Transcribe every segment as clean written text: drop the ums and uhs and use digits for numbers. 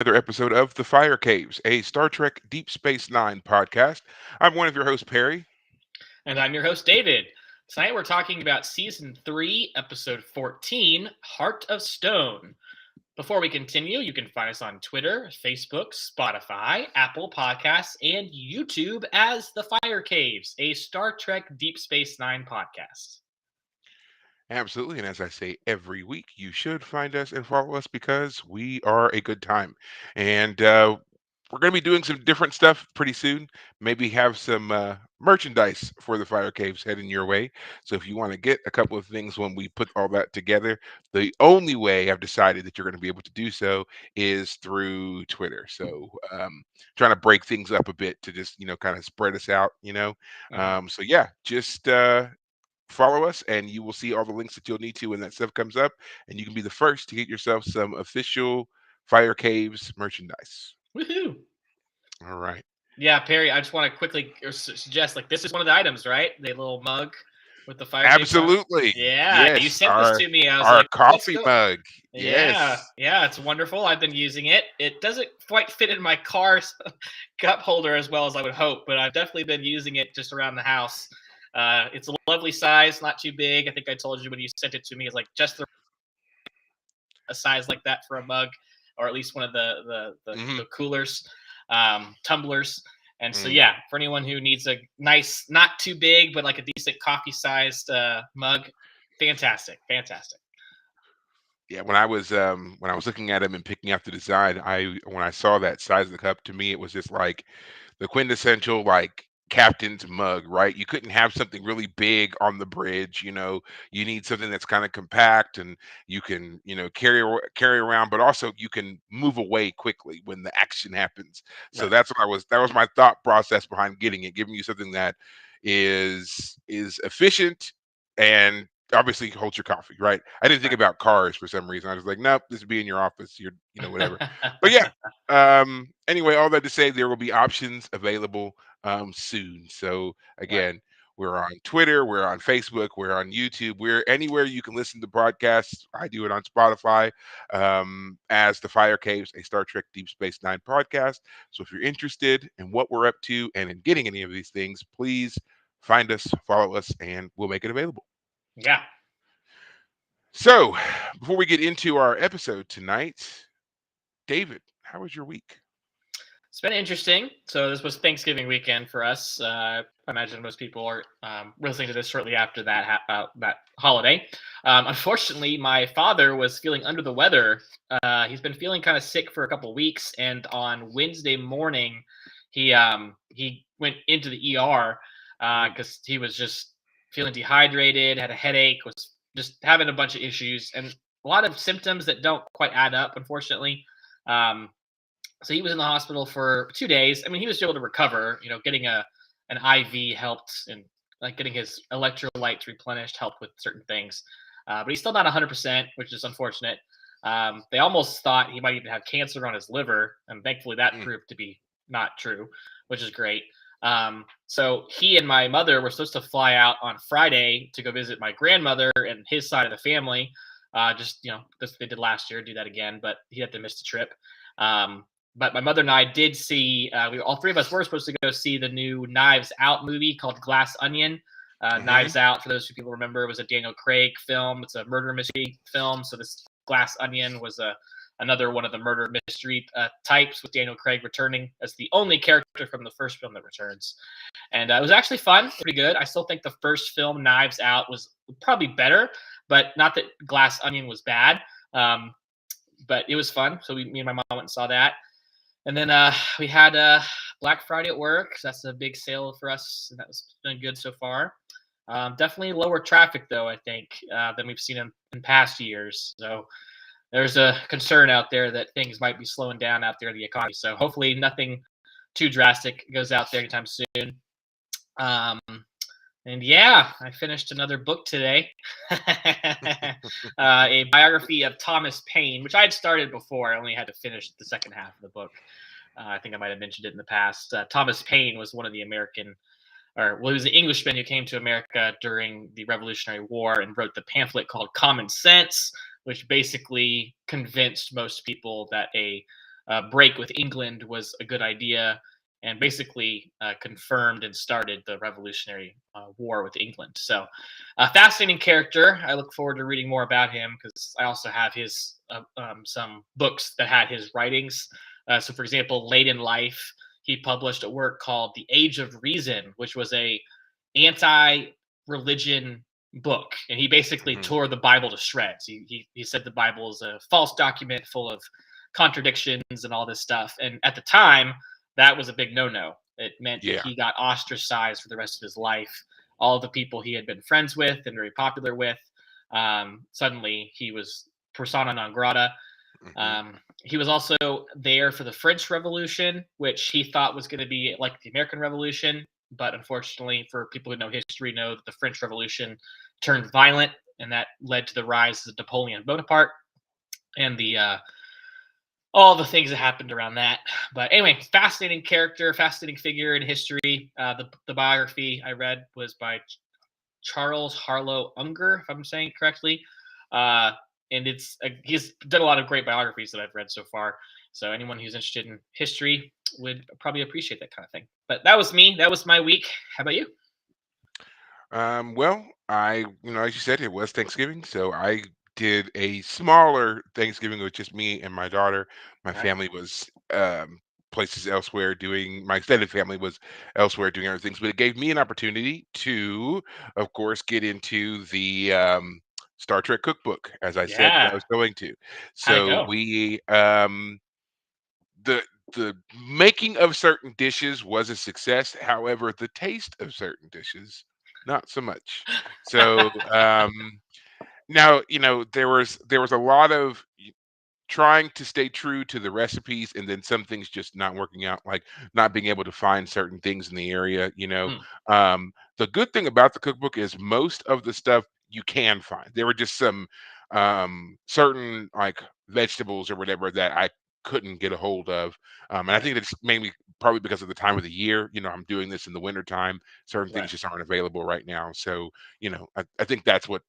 Another episode of The Fire Caves, a Star Trek Deep Space Nine podcast. I'm one of your hosts, Perry. And I'm your host, David. Tonight we're talking about Season 3, Episode 14, Heart of Stone. Before we continue, you can find us on Twitter, Facebook, Spotify, Apple Podcasts, and YouTube as The Fire Caves, a Star Trek Deep Space Nine podcast. Absolutely. And as I say every week, you should find us and follow us because we are a good time. And we're going to be doing some different stuff pretty soon. Maybe have some merchandise for the Fire Caves heading your way. So if you want to get a couple of things when we put all that together, the only way I've decided that you're going to be able to do so is through Twitter. So trying to break things up a bit to just, kind of spread us out. Mhm. So yeah, just follow us and you will see all the links that you'll need to when that stuff comes up, and you can be the first to get yourself some official Fire Caves merchandise. Woohoo! All right. Yeah, Perry, I just want to quickly suggest this is one of the items, right? The little mug with the Fire Caves on it. Absolutely. Yeah, you Yes, sent this our to me. I was our like, let's coffee go. mug. Yeah, Yes. yeah, it's wonderful. I've been using it. It doesn't quite fit in my car's cup holder as well as I would hope, but I've definitely been using it just around the house. It's a lovely size, not too big. I think I told you when you sent it to me, it's like just a size like that for a mug, or at least one of Hmm. the coolers, tumblers. And so, Mm. yeah, for anyone who needs a nice, not too big, but like a decent coffee sized mug, fantastic, fantastic. Yeah, when I was looking at him and picking out the design, I when I saw that size of the cup, to me it was just like the quintessential like captain's mug, right? You couldn't have something really big on the bridge. You need something that's kind of compact and you can, carry around, but also you can move away quickly when the action happens. So Right. that was my thought process behind getting it, giving you something that is efficient and obviously holds your coffee, right? I didn't think Right. about cars for some reason. I was like, nope, this would be in your office, whatever. But yeah, anyway, all that to say, there will be options available soon. So Right. again, we're on Twitter, we're on Facebook, we're on YouTube, we're anywhere you can listen to podcasts. I do it on Spotify as the Fire Caves, a Star Trek Deep Space Nine podcast. So if you're interested in what we're up to and in getting any of these things, please find us, follow us, and we'll make it available. Yeah. So before we get into our episode tonight, David, how was your week? It's been interesting. So this was Thanksgiving weekend for us. I imagine most people are listening to this shortly after that holiday. Unfortunately, my father was feeling under the weather. He's been feeling kind of sick for a couple weeks, and on Wednesday morning, he went into the ER Mm. because he was just feeling dehydrated, had a headache, was just having a bunch of issues, and a lot of symptoms that don't quite add up, unfortunately. Um, so he was in the hospital for 2 days. I mean, he was able to recover. Getting an IV helped, and like getting his electrolytes replenished helped with certain things. But he's still not 100%, which is unfortunate. They almost thought he might even have cancer on his liver, and thankfully that Mm. proved to be not true, which is great. So he and my mother were supposed to fly out on Friday to go visit my grandmother and his side of the family. Just this they did last year, do that again, but he had to miss the trip. Um, but my mother and I did see. We all three of us were supposed to go see the new Knives Out movie called Glass Onion. Hmm. Knives Out, for those who people remember, was a Daniel Craig film. It's a murder mystery film. So this Glass Onion was another one of the murder mystery types, with Daniel Craig returning as the only character from the first film that returns. And it was actually fun, pretty good. I still think the first film, Knives Out, was probably better, but not that Glass Onion was bad. Um, but it was fun. So me and my mom went and saw that. And then we had Black Friday at work. So that's a big sale for us, and that's been good so far. Definitely lower traffic, though, I think, than we've seen in past years. So there's a concern out there that things might be slowing down out there in the economy. So hopefully nothing too drastic goes out there anytime soon. Um, and yeah, I finished another book today, a biography of Thomas Paine, which I had started before. I only had to finish the second half of the book. I think I might have mentioned it in the past. Thomas Paine was one of the he was an Englishman who came to America during the Revolutionary War and wrote the pamphlet called Common Sense, which basically convinced most people that break with England was a good idea, and basically confirmed and started the Revolutionary War with England. So, a fascinating character. I look forward to reading more about him because I also have his some books that had his writings. So, for example, late in life, he published a work called "The Age of Reason," which was a anti-religion book, and he basically Mhm. tore the Bible to shreds. He said the Bible is a false document full of contradictions and all this stuff. And at the time, that was a big no-no. It meant that Yeah. he got ostracized for the rest of his life. All the people he had been friends with and very popular with, suddenly he was persona non grata. Mhm. He was also there for the French Revolution, which he thought was going to be like the American Revolution. But unfortunately, for people who know history, know that the French Revolution turned violent, and that led to the rise of Napoleon Bonaparte and the all the things that happened around that. But anyway, fascinating character, fascinating figure in history. The biography I read was by Charles Harlow Unger, if I'm saying it correctly. Uh, and he's done a lot of great biographies that I've read so far. So anyone who's interested in history would probably appreciate that kind of thing. But that was me. That was my week. How about you? Well, as you said, it was Thanksgiving, so I did a smaller Thanksgiving with just me and my daughter. My Right. family was places elsewhere doing, my extended family was elsewhere doing other things, but it gave me an opportunity to, of course, get into the Star Trek cookbook, as I said that I Yeah. was going to. How'd it So go? the the making of certain dishes was a success. However, the taste of certain dishes, not so much. So now there was a lot of trying to stay true to the recipes, and then some things just not working out, like not being able to find certain things in the area. Hmm, The good thing about the cookbook is most of the stuff you can find. There were just some certain like vegetables or whatever that I couldn't get a hold of. And I right. think it's mainly probably because of the time of the year. I'm doing this in the winter time. Certain things Right. just aren't available right now. So, I think that's what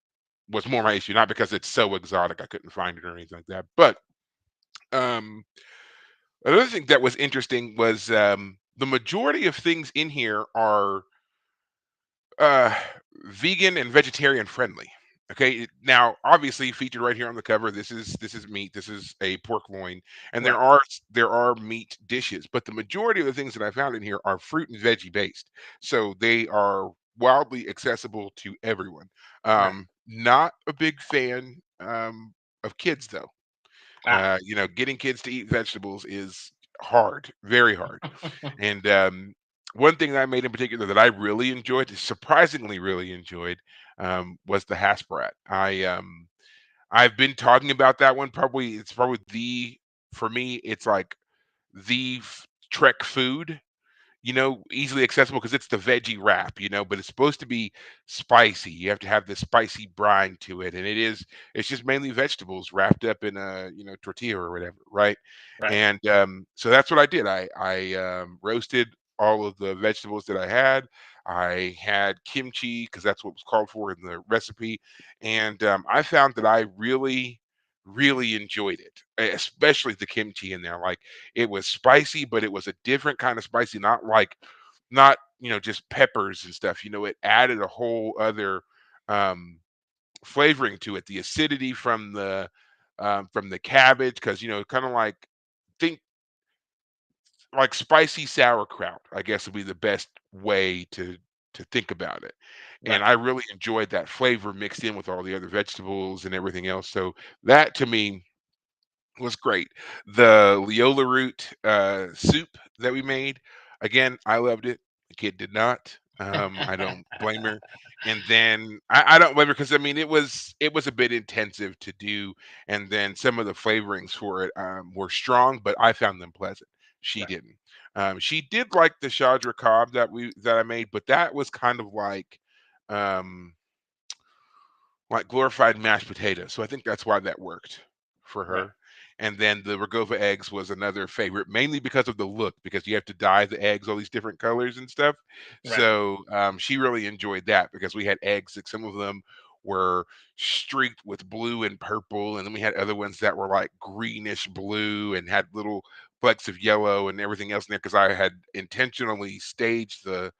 was more my issue, not because it's so exotic I couldn't find it or anything like that. But um, another thing that was interesting was the majority of things in here are uh, vegan and vegetarian friendly. Okay, now obviously featured right here on the cover. This is meat. This is a pork loin, and there Right. are there are meat dishes, but the majority of the things that I found in here are fruit and veggie based, so they are wildly accessible to everyone. Right. Not a big fan of kids though. Ah. Getting kids to eat vegetables is hard, very hard. And one thing that I made in particular that I really enjoyed, surprisingly really enjoyed, was the Hasperat. I've been talking about that one. Probably it's probably the for me it's like the Trek food, easily accessible because it's the veggie wrap, but it's supposed to be spicy. You have to have this spicy brine to it, and it's just mainly vegetables wrapped up in a tortilla or whatever, right? Right. And so that's what I did. I roasted all of the vegetables that I had. I had kimchi because that's what was called for in the recipe, and I found that I really, really enjoyed it, especially the kimchi in there. Like it was spicy, but it was a different kind of spicy, not just peppers and stuff. It added a whole other um flavoring to it. The acidity from the cabbage, because kind of like think like spicy sauerkraut, I guess would be the best way to think about it. And Right. I really enjoyed that flavor mixed in with all the other vegetables and everything else. So that to me was great. The Leola root soup that we made, again, I loved it. The kid did not. I don't blame her. And then I don't blame her because I mean it was a bit intensive to do, and then some of the flavorings for it were strong, but I found them pleasant. She Right. didn't. She did like the Shadra Cobb that I made, but that was kind of um, like glorified mashed potatoes. So I think that's why that worked for Right. her. And then the Rogova eggs was another favorite, mainly because of the look, because you have to dye the eggs all these different colors and stuff. Right. So she really enjoyed that because we had eggs, like some of them were streaked with blue and purple, and then we had other ones that were like greenish blue and had little flecks of yellow and everything else in there because I had intentionally staged the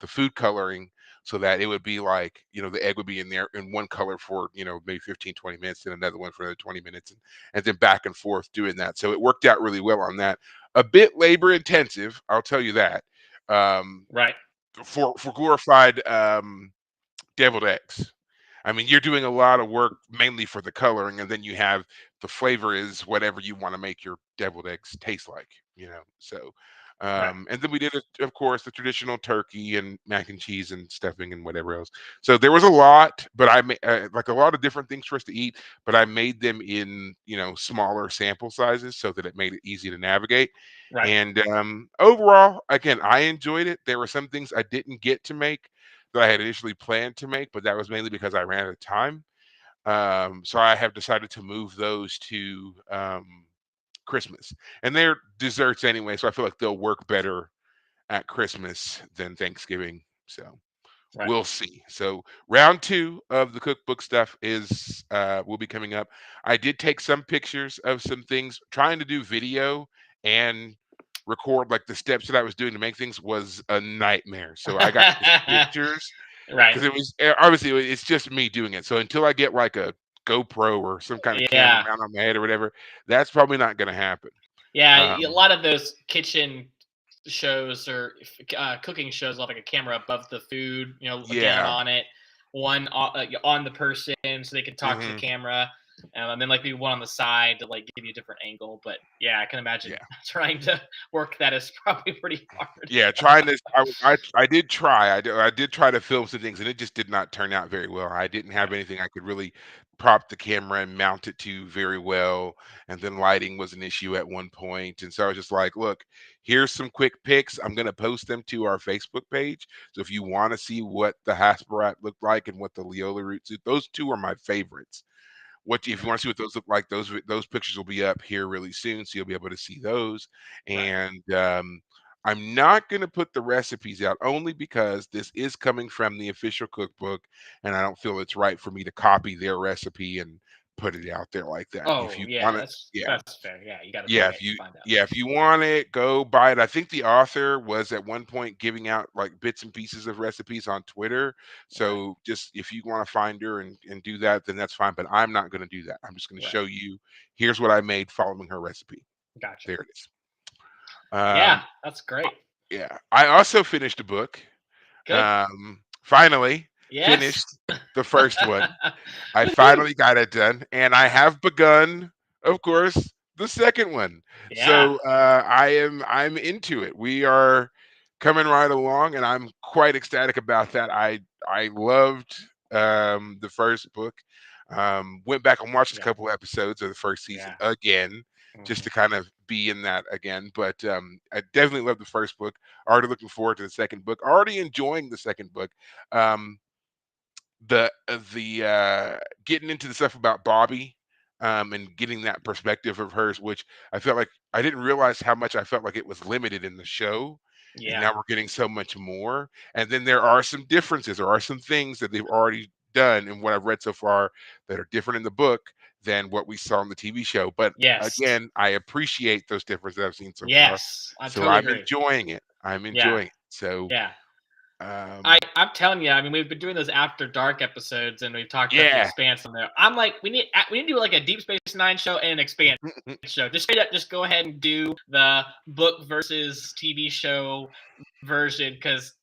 food coloring so that it would be like, the egg would be in there in one color for, maybe 15, 20 minutes and another one for another 20 minutes and then back and forth doing that. So it worked out really well on that. A bit labor intensive, I'll tell you that. Um, Right. for glorified deviled eggs. I mean, you're doing a lot of work mainly for the coloring, and then you have the flavor is whatever you want to make your deviled eggs taste like. So, Right. and then we did, of course, the traditional turkey and mac and cheese and stuffing and whatever else. So there was a lot, but I made like a lot of different things for us to eat, but I made them in smaller sample sizes so that it made it easy to navigate. Right. And overall, again, I enjoyed it. There were some things I didn't get to make that I had initially planned to make, but that was mainly because I ran out of time. So I have decided to move those to Christmas, and they're desserts anyway. So I feel like they'll work better at Christmas than Thanksgiving. So Right. we'll see. So round two of the cookbook stuff is will be coming up. I did take some pictures of some things. Trying to do video and record like the steps that I was doing to make things was a nightmare. So I got just pictures Right. because it was obviously it's just me doing it. So until I get like a GoPro or some kind of camera Yeah. mount on my head or whatever, that's probably not going to happen. Yeah. A Um, lot of those kitchen shows or cooking shows will have like a camera above the food, again yeah. on it, one on the person so they can talk to the Hmm. camera, and then like maybe one on the side to like give you a different angle. But yeah, I can imagine Yeah. trying to work that is probably pretty hard. Yeah, trying this, I did try. I did try to film some things, and it just did not turn out very well. I didn't have Right. anything I could really prop the camera and mount it to very well, and then lighting was an issue at one point, and so I was just like, "Look, here's some quick pics. I'm gonna post them to our Facebook page. So if you want to see what the Hasperat looked like and what the Leola root suit, those two are my favorites. What if you Right. want to see what those look like, those pictures will be up here really soon, so you'll be able to see those. Right. And I'm not going to put the recipes out only because this is coming from the official cookbook, and I don't feel it's right for me to copy their recipe and put it out there like that. If Oh you yeah, want it, that's yeah, that's fair. Yeah, you got to yeah, try if it and you find out. yeah, if you want it, go buy it. I think the author was at one point giving out like bits and pieces of recipes on Twitter. Right. So just if you want to find her and do that, then that's fine. But I'm not going to do that. I'm just going to Right. show you. Here's what I made following her recipe. Gotcha. There it is. Yeah, Um, that's great. yeah, I also finished a book. Good. Finally Yes. finished the first one. I Woohoo. finally got it done, and I have begun, of course, the second one. Yeah. So I'm into it. We are coming right along, and I'm quite ecstatic about that. I loved the first book. Went back and watched a Yeah. couple episodes of the first season Yeah. again, just Hmm. to kind of be in that again. But I definitely love the first book. Already looking forward to the second book. Already enjoying the second book. Um, the getting into the stuff about Bobby, and getting that perspective of hers, which I felt like I didn't realize how much I felt like it was limited in the show, and Yeah. now we're getting so much more. And then there are some differences. There are some things that they've already done in what I've read so far that are different in the book than what we saw in the TV show. But Yes. again, I appreciate those differences that I've seen so far. Yes. I So totally I'm agree. enjoying it. I'm Yeah. enjoying it. So Yeah. um, I'm telling you, I mean, we've been doing those after dark episodes, and we've talked about the yeah. Expanse on there. I'm like, we need to do like a Deep Space Nine show and an Expanse show. Just straight up, just go ahead and do the book versus TV show version because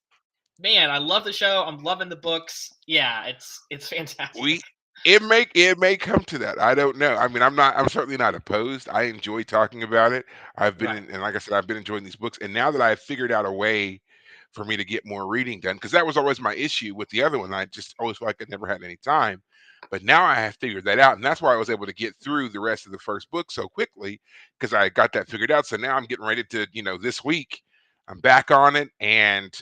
man, I love the show. I'm loving the books. Yeah, it's fantastic. We it may come to that. I don't know. I mean, I'm certainly not opposed. I enjoy talking about it. I've been Right. in, and like I said, I've been enjoying these books. And now that I've figured out a way for me to get more reading done, because that was always my issue with the other one. I just always felt like I never had any time. But now I have figured that out, and that's why I was able to get through the rest of the first book so quickly because I got that figured out. So now I'm getting ready to, this week, I'm back on it, and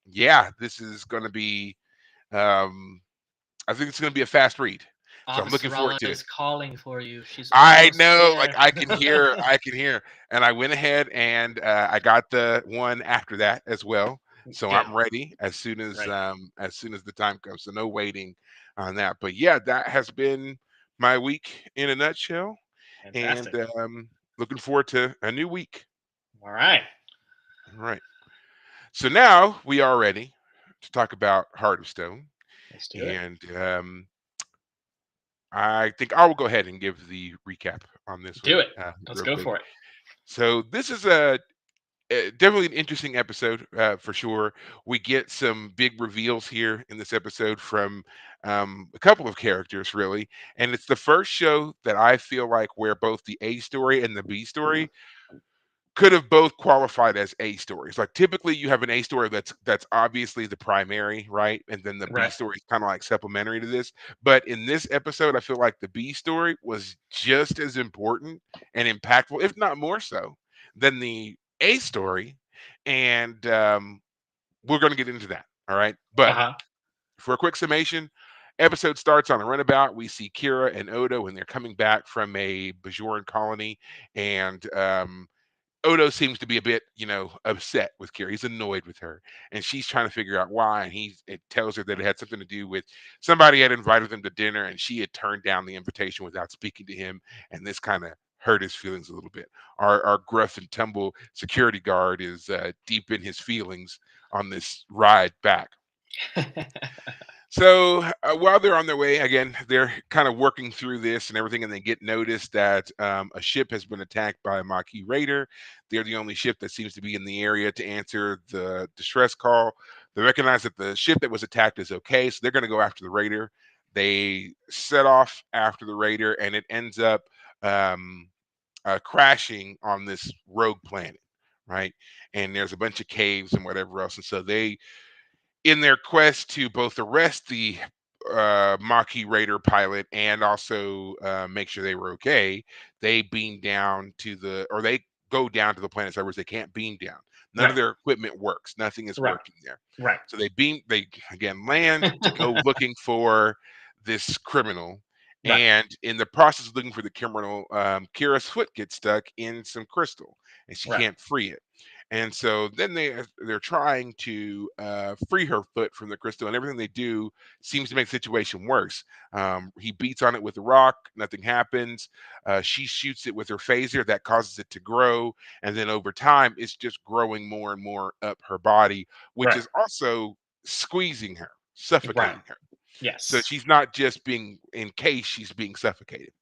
yeah, this is going to be. Um, I think it's going to be a fast read, so I'm looking forward Avasarala to it. is calling for you. She's I almost know, like there. I can hear, and I went ahead and I got the one after that as well. So Good. I'm ready Right. as soon as the time comes. So no waiting on that. But yeah, that has been my week in a nutshell. and Fantastic. looking forward to a new week. All right. All right. So now we are ready to talk about Heart of Stone, Let's do it. and I think I will go ahead and give the recap on this Do one it. Let's real go quick. for it. So this is definitely an interesting episode for sure. We get some big reveals here in this episode from a couple of characters, really, and it's the first show that I feel like where both the A story and the B story could have both qualified as A stories. Like typically you have an A story that's obviously the primary, right? And then the B Right. story is kind of like supplementary to this. But in this episode, I feel like the B story was just as important and impactful, if not more so, than the A story. And we're going to get into that. All right. Uh But huh. for a quick summation, episode starts on a runabout. We see Kira and Odo, and they're coming back from a Bajoran colony, and Odo seems to be a bit, upset with Kira. He's annoyed with her, and she's trying to figure out why. And it tells her that it had something to do with somebody had invited them to dinner, and she had turned down the invitation without speaking to him, and this kind of hurt his feelings a little bit. Our gruff and tumble security guard is deep in his feelings on this ride back. So while they're on their way, again, they're kind of working through this and everything, and they get notice that a ship has been attacked by a Maquis raider. They're the only ship that seems to be in the area to answer the distress call. They recognize that the ship that was attacked is okay, so they're going to go after the raider. They set off after the raider, and it ends up um, crashing on this rogue planet, right? And there's a bunch of caves and whatever else, and so they in their quest to both arrest the Maquis Raider pilot and also make sure they were okay, they beam down to they go down to the planet's surface. They can't beam down. None of Right. their equipment works. Nothing is Right. working there. Right. So they again land to go looking for this criminal. Right. And in the process of looking for the criminal, Kira's foot gets stuck in some crystal and she Right. can't free it. And so then they're trying to free her foot from the crystal, and everything they do seems to make the situation worse. He beats on it with a rock, nothing happens. She shoots it with her phaser, that causes it to grow, and then over time, it's just growing more and more up her body, which Right. is also squeezing her, Right. suffocating her. So Yes. she's not just being encased; she's being suffocated.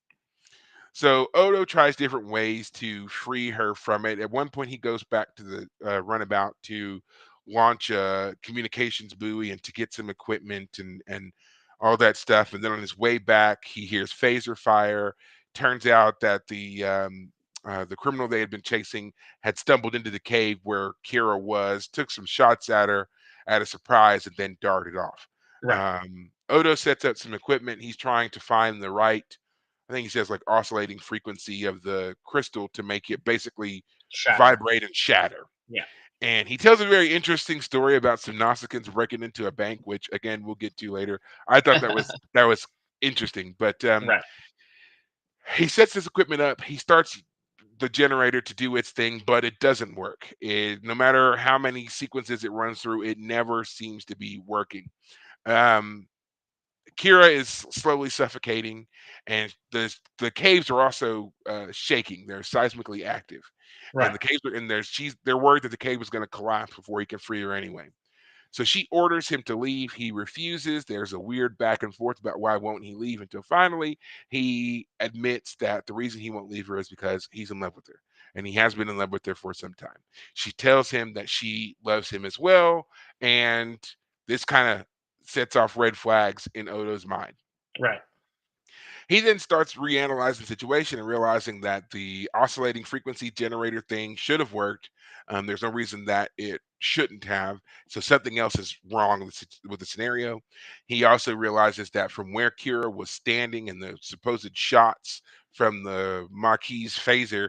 So Odo tries different ways to free her from it. At one point, he goes back to the runabout to launch a communications buoy and to get some equipment and all that stuff. And then on his way back, he hears phaser fire. Turns out that the criminal they had been chasing had stumbled into the cave where Kira was, took some shots at her at a surprise, and then darted off. Right. Odo sets up some equipment. He's trying to find the right I think he says like oscillating frequency of the crystal to make it basically Shatter. vibrate and shatter. Yeah. And he tells a very interesting story about some Nausicaans breaking into a bank, which again we'll get to later. I thought that was interesting, but Right. he sets this equipment up. He starts the generator to do its thing, but it doesn't work. No matter how many sequences it runs through, it never seems to be working. Um, Kira is slowly suffocating, and the caves are also shaking. They're seismically active, and Right. the caves are in there. They're worried that the cave is going to collapse before he can free her anyway. So she orders him to leave. He refuses. There's a weird back and forth about why won't he leave until finally he admits that the reason he won't leave her is because he's in love with her, and he has been in love with her for some time. She tells him that she loves him as well, and this kind of sets off red flags in Odo's mind. Right. He then starts reanalyzing the situation and realizing that the oscillating frequency generator thing should have worked. There's no reason that it shouldn't have. So something else is wrong with the scenario. He also realizes that from where Kira was standing and the supposed shots from the Maquis phaser,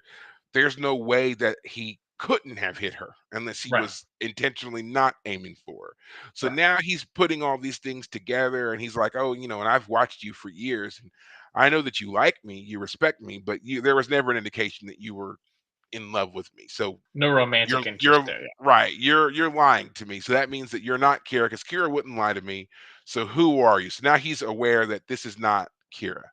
there's no way that he couldn't have hit her unless he Right. was intentionally not aiming for her. So Right. now he's putting all these things together and he's like, oh, and I've watched you for years. And I know that you like me, you respect me, but there was never an indication that you were in love with me. So No you're romantic interest you're there. Yeah. right. You're lying to me. So that means that you're not Kira, because Kira wouldn't lie to me. So who are you? So now he's aware that this is not Kira.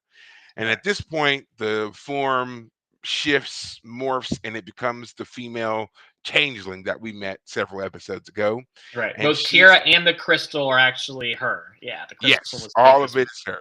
And Right. at this point, the form shifts, morphs, and it becomes the female changeling that we met several episodes ago. Right. And Both she's Kira and the crystal are actually her. Yeah, the crystal yes, was fake all as of it is her.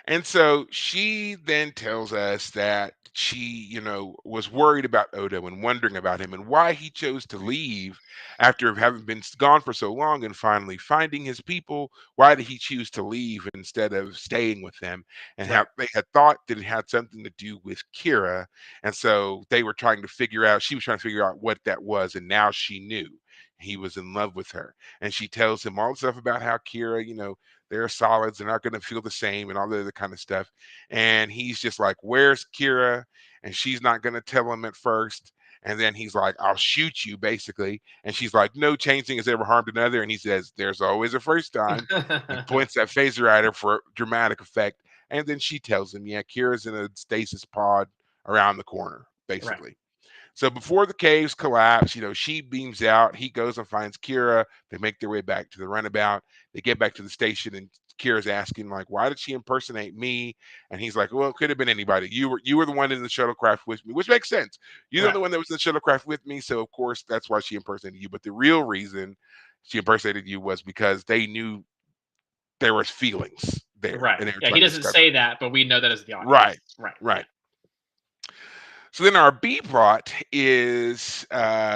And so she then tells us that she, was worried about Odo and wondering about him and why he chose to leave after having been gone for so long and finally finding his people. Why did he choose to leave instead of staying with them? And how right. they had thought that it had something to do with Kira. And so they were trying to figure out, she was trying to figure out what that was. And now she knew he was in love with her. And she tells him all the stuff about how Kira, they're solids, they're not going to feel the same and all the other kind of stuff. And he's just like, where's Kira? And she's not going to tell him at first. And then he's like, I'll shoot you, basically. And she's like, no changing has ever harmed another. And he says, there's always a first time. And points that phaser at her for dramatic effect. And then she tells him, yeah, Kira's in a stasis pod around the corner, right. basically. So before the caves collapse, she beams out. He goes and finds Kira. They make their way back to the runabout. They get back to the station, and Kira's asking, like, why did she impersonate me? And he's like, well, it could have been anybody. You were the one in the shuttlecraft with me, which makes sense. You're the Right. only one that was in the shuttlecraft with me, so of course that's why she impersonated you. But the real reason she impersonated you was because they knew there was feelings there, Right. and they were Yeah, he trying to doesn't discover. say that, but we know that as the audience. Right, Right. Yeah. right. So then our B plot is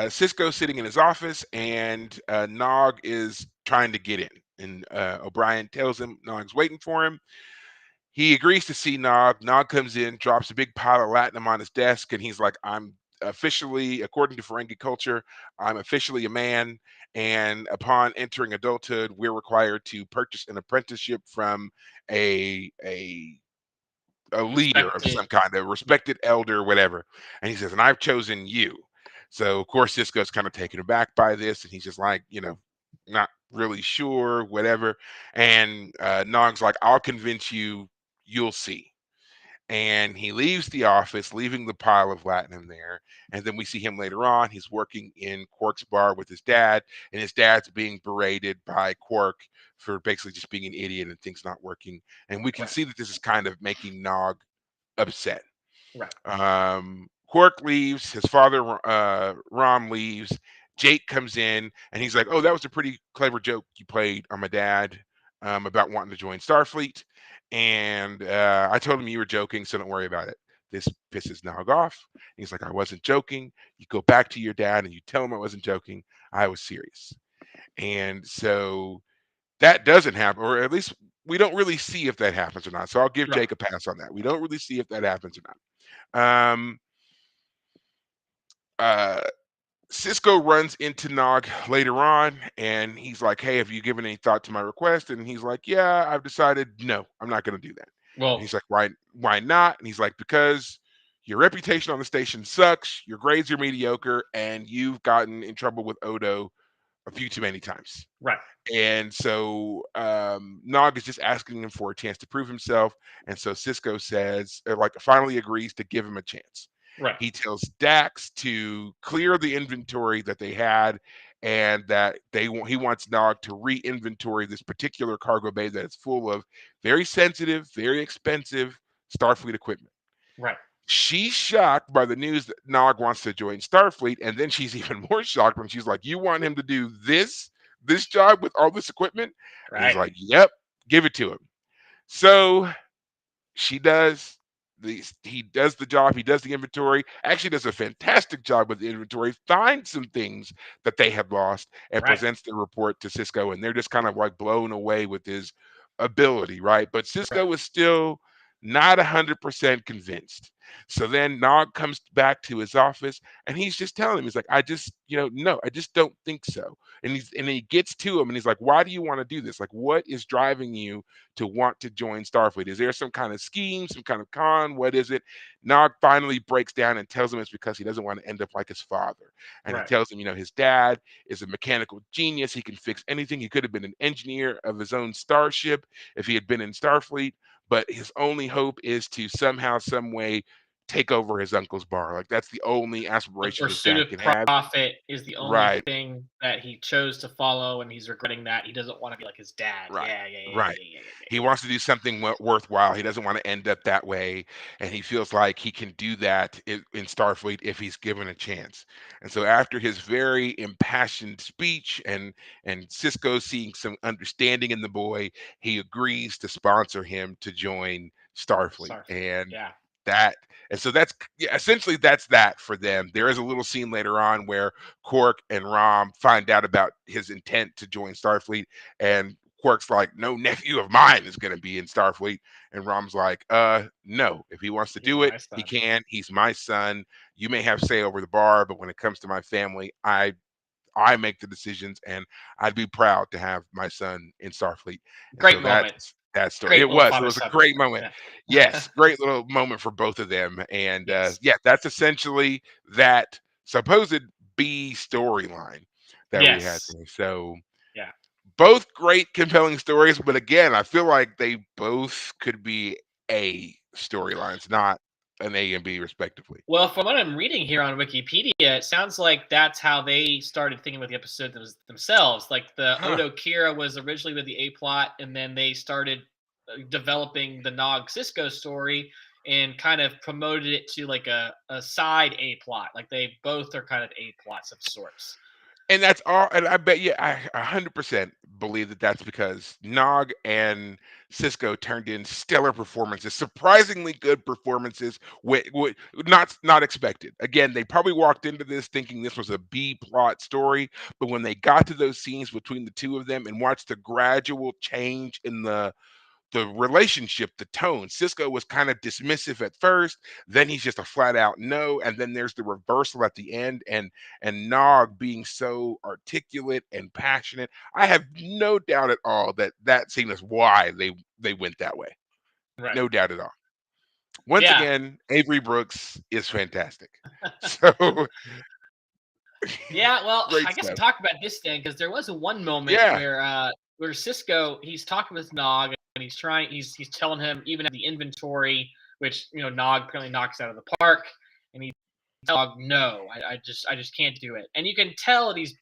Cisco sitting in his office, and Nog is trying to get in. And O'Brien tells him Nog's waiting for him. He agrees to see Nog. Nog comes in, drops a big pile of latinum on his desk, and he's like, I'm officially, according to Ferengi culture, I'm officially a man. And upon entering adulthood, we're required to purchase an apprenticeship from a a leader of Respected. some kind, a Yeah. respected elder, whatever. And he says, and I've chosen you. So of course Cisco's kind of taken aback by this, and he's just like, not really sure, whatever. And Nog's like, I'll convince you, you'll see. And he leaves the office, leaving the pile of latinum there. And then we see him later on. He's working in Quark's bar with his dad, and his dad's being berated by Quark for basically just being an idiot and things not working. And we can Right. see that this is kind of making Nog upset. Right. Quark leaves. His father, Rom, leaves. Jake comes in, and he's like, "Oh, that was a pretty clever joke you played on my dad about wanting to join Starfleet." And I told him you were joking, so don't worry about it. This pisses Nog off. He's like, "I wasn't joking." You go back to your dad and you tell him I wasn't joking. I was serious. And so that doesn't happen, or at least we don't really see if that happens or not. So I'll give Right. Jake a pass on that. We don't really see if that happens or not. Uh, Cisco runs into Nog later on, and he's like, "Hey, have you given any thought to my request?" And he's like, "Yeah, I've decided. No, I'm not going to do that." And Well, he's like, "Why? Why not?" And he's like, "Because your reputation on the station sucks. Your grades are mediocre, and you've gotten in trouble with Odo a few too many times." right. And so Nog is just asking him for a chance to prove himself. And so Cisco says, like, finally agrees to give him a chance. Right. He tells Dax to clear the inventory that they had, and that he wants Nog to re-inventory this particular cargo bay that is full of very sensitive, very expensive Starfleet equipment. Right. She's shocked by the news that Nog wants to join Starfleet, and then she's even more shocked when she's like, "You want him to do this job with all this equipment?" And he's Right. like, "Yep, give it to him." So she does. He does the job. He does the inventory. Actually, does a fantastic job with the inventory. Finds some things that they had lost and Right. presents the report to Cisco, and they're just kind of like blown away with his ability, right? But Right. Cisco is still not 100% convinced. So then Nog comes back to his office, and he's just telling him, he's like, "I just, no, I just don't think so." And he gets to him, and he's like, "Why do you want to do this? Like, what is driving you to want to join Starfleet? Is there some kind of scheme, some kind of con? What is it?" Nog finally breaks down and tells him it's because he doesn't want to end up like his father. And he Right. tells him, his dad is a mechanical genius. He can fix anything. He could have been an engineer of his own starship if he had been in Starfleet. But his only hope is to somehow, some way, take over his uncle's bar. Like that's the only The aspiration this pursuit dad of can have. profit is the only Right, thing that he chose to follow, and he's regretting that. He doesn't wanna be like his dad. right, Yeah, yeah, yeah, right. yeah, yeah, yeah, yeah, He yeah. wants to do something worthwhile. He doesn't want to end up that way, and he feels like he can do that in Starfleet if he's given a chance. And so, after his very impassioned speech and Cisco seeing some understanding in the boy, he agrees to sponsor him to join Starfleet. Starfleet. And Yeah. that and so that's yeah, essentially that's that for them. There is a little scene later on where Quark and Rom find out about his intent to join Starfleet, and Quark's like, no nephew of mine is going to be in Starfleet. And Rom's like, no, if he wants to He's do it, my he son. can. He's my son. You may have say over the bar, but when it comes to my family, I make the decisions, and I'd be proud to have my son in Starfleet. And so Great moment. that's that story. Great It little was. It was a father-son great moment. moment. Yeah. Yes, great little moment for both of them. And Yes. yeah, that's essentially that supposed B storyline that we had Yes. there. So Yeah. both great, compelling stories, but again, I feel like they both could be A storylines, not an A and B respectively. Well, from what I'm reading here on Wikipedia, it sounds like that's how they started thinking about the episode themselves. Like the Huh. Odo Kira was originally with the A plot, and then they started developing the Nog Cisco story and kind of promoted it to like a side A plot. Like they both are kind of A plots of sorts. And that's all. And I bet you, I 100% believe that that's because Nog and Cisco turned in stellar performances, surprisingly good performances. With not expected. Again, they probably walked into this thinking this was a B plot story, but when they got to those scenes between the two of them and watched the gradual change in the relationship, the tone. Cisco was kind of dismissive at first, then he's just a flat out no, and then there's the reversal at the end, and Nog being so articulate and passionate. I have no doubt at all that that scene is why they went that way. Right. No doubt at all. Once Yeah. again, Avery Brooks is fantastic. So Yeah, well, great I guess I'll stuff. talk about this then because there was a one moment Yeah. where Cisco he's talking with Nog and he's telling him even at the inventory, which Nog apparently knocks out of the park, and he tells Nog no, I just can't do it, and you can tell that he's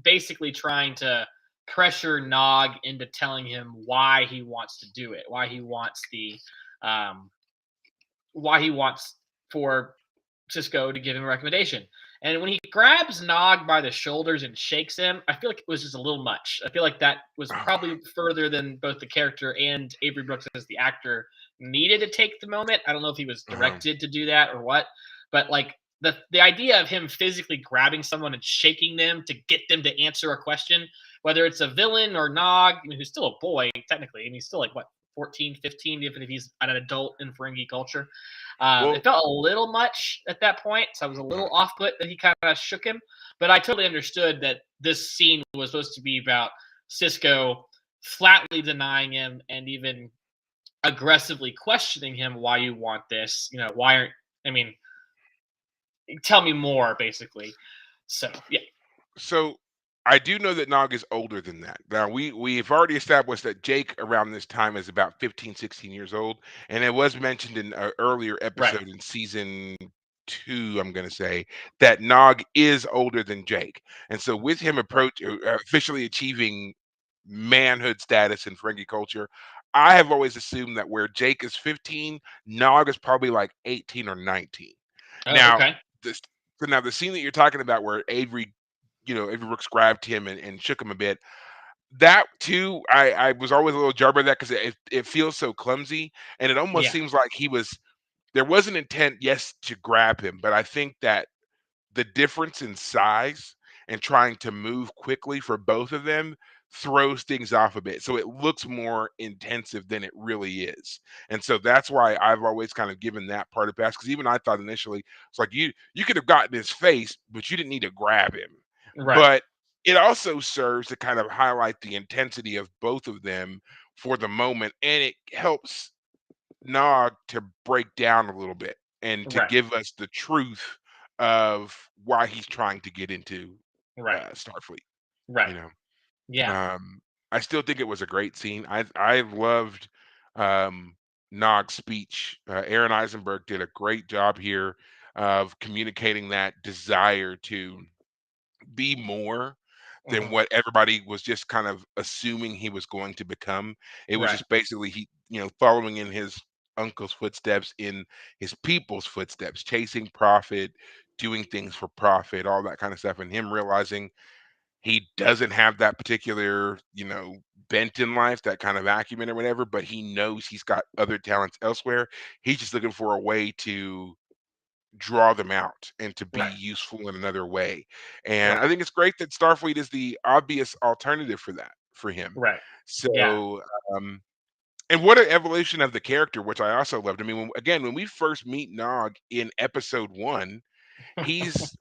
basically trying to pressure Nog into telling him why he wants to do it, um why he wants for Cisco to give him a recommendation. And when he grabs Nog by the shoulders and shakes him, I feel like it was just a little much. I feel like that was Oh, probably further than both the character and Avery Brooks as the actor needed to take the moment. I don't know if he was uh-huh. directed to do that or what, but like the idea of him physically grabbing someone and shaking them to get them to answer a question, whether it's a villain or Nog, I mean, who's still a boy technically, and he's still like what 14, 15, even if he's an adult in Ferengi culture. It Well, felt a little much at that point, so I was a uh, little off put that he kind of shook him. But I totally understood that this scene was supposed to be about Cisco flatly denying him and even aggressively questioning him why you want this. Why aren't I mean, tell me more, basically. So yeah, so I do know that Nog is older than that. Now we've already established that Jake around this time is about 15, 16 years old, and it was mentioned in an earlier right, episode in season 2, I'm going to say, that Nog is older than Jake. And so with him right. officially achieving manhood status in Ferengi culture, I have always assumed that where Jake is 15, Nog is probably like 18 or 19. Oh, Now, okay. this so now the scene that you're talking about where Avery Brooks grabbed him and shook him a bit. That too, I was always a little jarred by that because it feels so clumsy, and it almost Yeah, seems like there was an intent, yes, to grab him, but I think that the difference in size and trying to move quickly for both of them throws things off a bit. So it looks more intensive than it really is. And so that's why I've always kind of given that part a pass. Because even I thought initially it's like you could have gotten his face, but you didn't need to grab him. right, But it also serves to kind of highlight the intensity of both of them for the moment. And it helps Nog to break down a little bit and to right, give us the truth of why he's trying to get into right, Starfleet. right. You know, Yeah, um, I still think it was a great scene. I loved um, Nog's speech. Aaron Eisenberg did a great job here of communicating that desire to be more than Mhm. what everybody was just kind of assuming he was going to become. It was Right. just basically following in his uncle's footsteps, in his people's footsteps, chasing profit, doing things for profit, all that kind of stuff, and him realizing he doesn't have that particular, bent in life, that kind of acumen or whatever, but he knows he's got other talents elsewhere. He's just looking for a way to draw them out and to be Right. useful in another way. And Right. I think it's great that Starfleet is the obvious alternative for that for him. Right. Yeah. So, um, and what an evolution of the character, which I also loved. I mean, when we first meet Nog in episode one, he's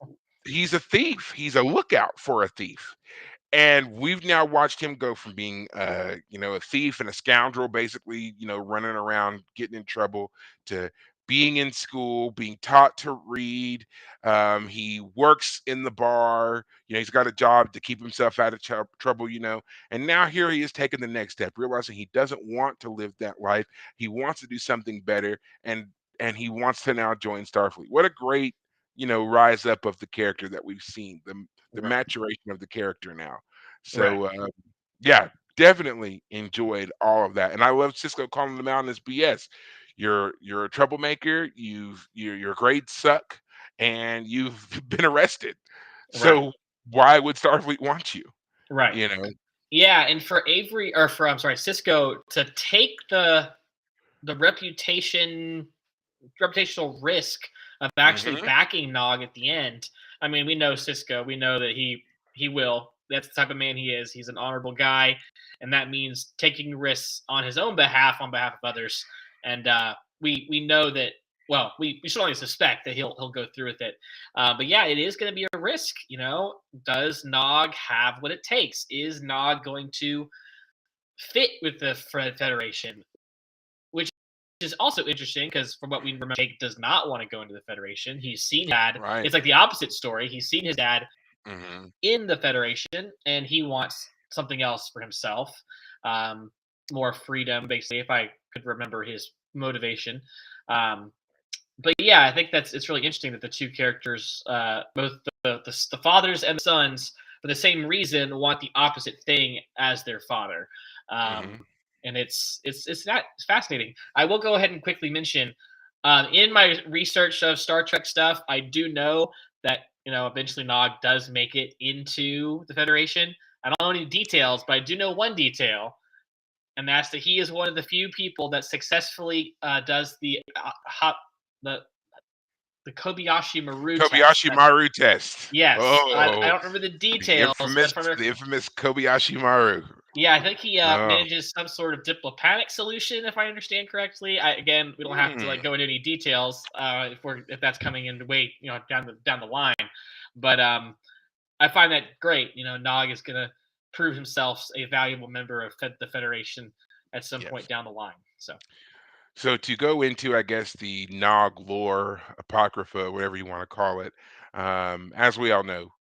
he's a thief. He's a lookout for a thief. And we've now watched him go from being, a thief and a scoundrel, basically, running around, getting in trouble, to being in school, being taught to read. He works in the bar. He's got a job to keep himself out of trouble. And now here he is taking the next step, realizing he doesn't want to live that life. He wants to do something better, and he wants to now join Starfleet. What a great, rise up of the character that we've seen. The Right. maturation of the character now. Right. So, yeah, definitely enjoyed all of that, and I love Cisco calling them out as BS. You're a troublemaker. Your grades suck, and you've been arrested. Right. So why would Starfleet want you? Right. You know? Yeah, and for Avery or for I'm sorry, Cisco to take the reputational risk of actually Hmm. backing Nog at the end. I mean, we know Cisco. We know that he will. That's the type of man he is. He's an honorable guy, and that means taking risks on behalf of others. And we know that. Well, we should only suspect that he'll go through with it. But yeah, it is going to be a risk. Does Nog have what it takes? Is Nog going to fit with the Federation? Which is also interesting because from what we remember, Jake does not want to go into the Federation. He's seen his dad. Right. It's like the opposite story. He's seen his dad Hmm. in the Federation, and he wants something else for himself, um, more freedom, basically. If I could remember his motivation, um, but yeah, I think that's it's really interesting that the two characters, both the fathers and the sons, for the same reason, want the opposite thing as their father, um, Hmm. and it's not it's fascinating. I will go ahead and quickly mention, in my research of Star Trek stuff, I do know that eventually Nog does make it into the Federation. I don't know any details, but I do know one detail, and that's that he is one of the few people that successfully does the the Kobayashi Maru test. Kobayashi Maru test. Yes, I Oh, don't remember the the details, but infamous, if I remember, the infamous Kobayashi Maru. yeah, I think he Oh, manages some sort of diplomatic solution, if I understand correctly. Again, we don't have to hmm. go into any details if that's coming into way down the line, but I find that great. Nog is gonna prove himself a valuable member of the Federation at some point Yes. down the line. So So to go into, I guess, the Nog lore, apocrypha, whatever you want to call it, as we all know,